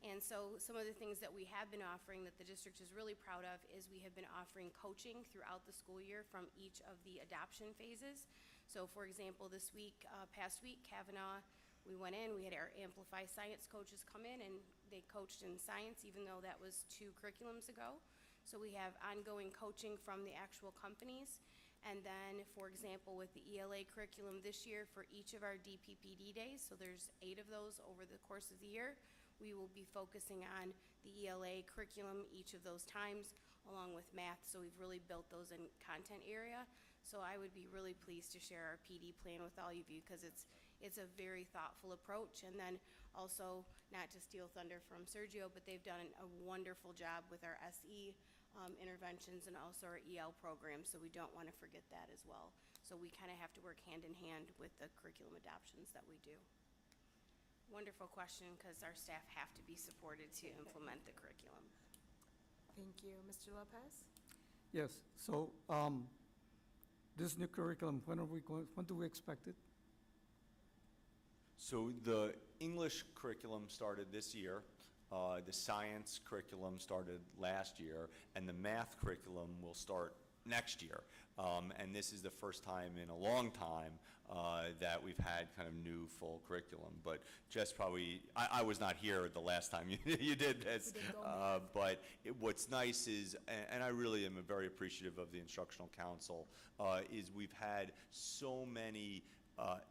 And so some of the things that we have been offering that the district is really proud of is we have been offering coaching throughout the school year from each of the adoption phases. So for example, this week, past week, Kavanaugh, we went in, we had our Amplify Science coaches come in, and they coached in science, even though that was 2 curriculums ago. So we have ongoing coaching from the actual companies. And then, for example, with the ELA curriculum this year for each of our DPPD days, so there's 8 of those over the course of the year, we will be focusing on the ELA curriculum each of those times, along with math. So we've really built those in content area. So I would be really pleased to share our PD plan with all of you, because it's a very thoughtful approach. And then also, not to steal thunder from Sergio, but they've done a wonderful job with our SE interventions and also our EL program, so we don't want to forget that as well. So we kind of have to work hand in hand with the curriculum adoptions that we do. Wonderful question, because our staff have to be supported to implement the curriculum. Thank you. Mr. Lopez? Yes, so this new curriculum, when do we expect it? So the English curriculum started this year. The science curriculum started last year, and the math curriculum will start next year. And this is the first time in a long time that we've had kind of new full curriculum. But Jess probably, I was not here the last time you did this. But what's nice is, and I really am very appreciative of the Instructional Council, is we've had so many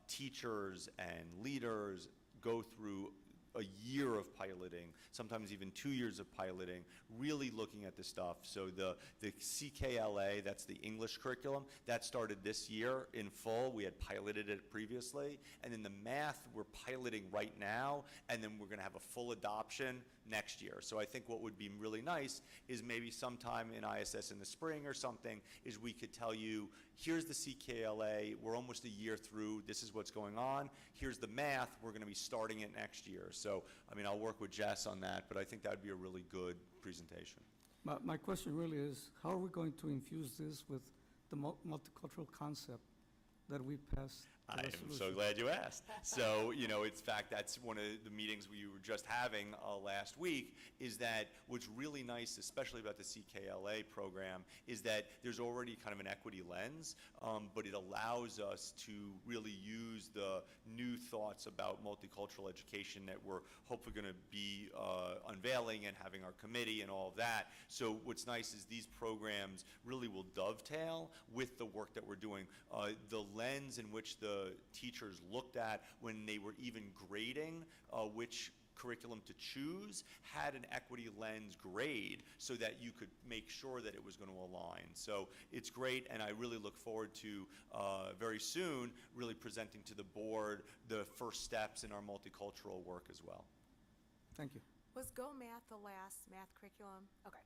teachers and leaders go through a year of piloting, sometimes even 2 years of piloting, really looking at the stuff. So the CKLA, that's the English curriculum, that started this year in full. We had piloted it previously. And then the math, we're piloting right now, and then we're going to have a full adoption next year. So I think what would be really nice is maybe sometime in ISS in the spring or something, is we could tell you, here's the CKLA, we're almost a year through, this is what's going on, here's the math, we're going to be starting it next year. So, I mean, I'll work with Jess on that, but I think that would be a really good presentation. My question really is, how are we going to infuse this with the multicultural concept that we passed the I am resolution? so glad you asked. So, you know, in fact, that's one of the meetings we were just having last week, is that what's really nice, especially about the CKLA program, is that there's already kind of an equity lens, but it allows us to really use the new thoughts about multicultural education that we're hopefully going to be unveiling and having our committee and all of that. So what's nice is these programs really will dovetail with the work that we're doing. The lens in which the teachers looked at when they were even grading which curriculum to choose had an equity lens grade so that you could make sure that it was going to align. So it's great, and I really look forward to very soon really presenting to the board the first steps in our multicultural work as well. Thank you. Was Go Math the last math curriculum? Okay.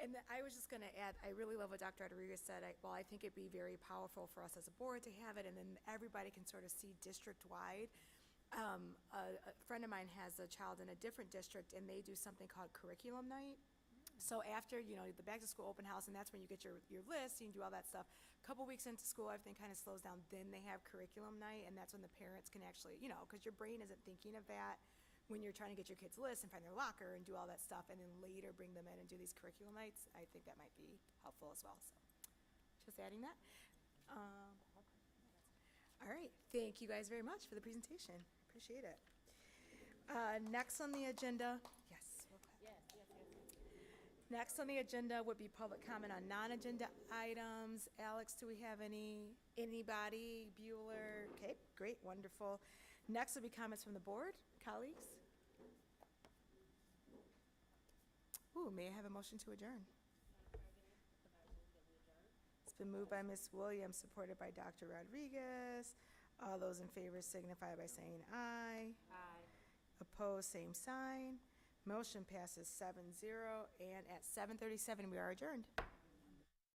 And I was just going to add, I really love what Dr. Rodriguez said. I think it'd be very powerful for us as a board to have it, and then everybody can sort of see district-wide. A friend of mine has a child in a different district, and they do something called curriculum night. So after, you know, the back-to-school open house, and that's when you get your list, you can do all that stuff. A couple weeks into school, everything kind of slows down. Then they have curriculum night, and that's when the parents can actually, you know, because your brain isn't thinking of that when you're trying to get your kids' list and find their locker and do all that stuff, and then later bring them in and do these curriculum nights. I think that might be helpful as well. So just adding that. All right. Thank you guys very much for the presentation. Appreciate it. Next on the agenda, yes. Next on the agenda would be public comment on non-agenda items. Alex, do we have anybody? Bueller? Okay, great, wonderful. Next will be comments from the board, colleagues. Ooh, may I have a motion to adjourn? It's been moved by Ms. Williams, supported by Dr. Rodriguez. All those in favor signify by saying aye. Aye. Opposed, same sign. Motion passes 7-0, and at 7:37, we are adjourned.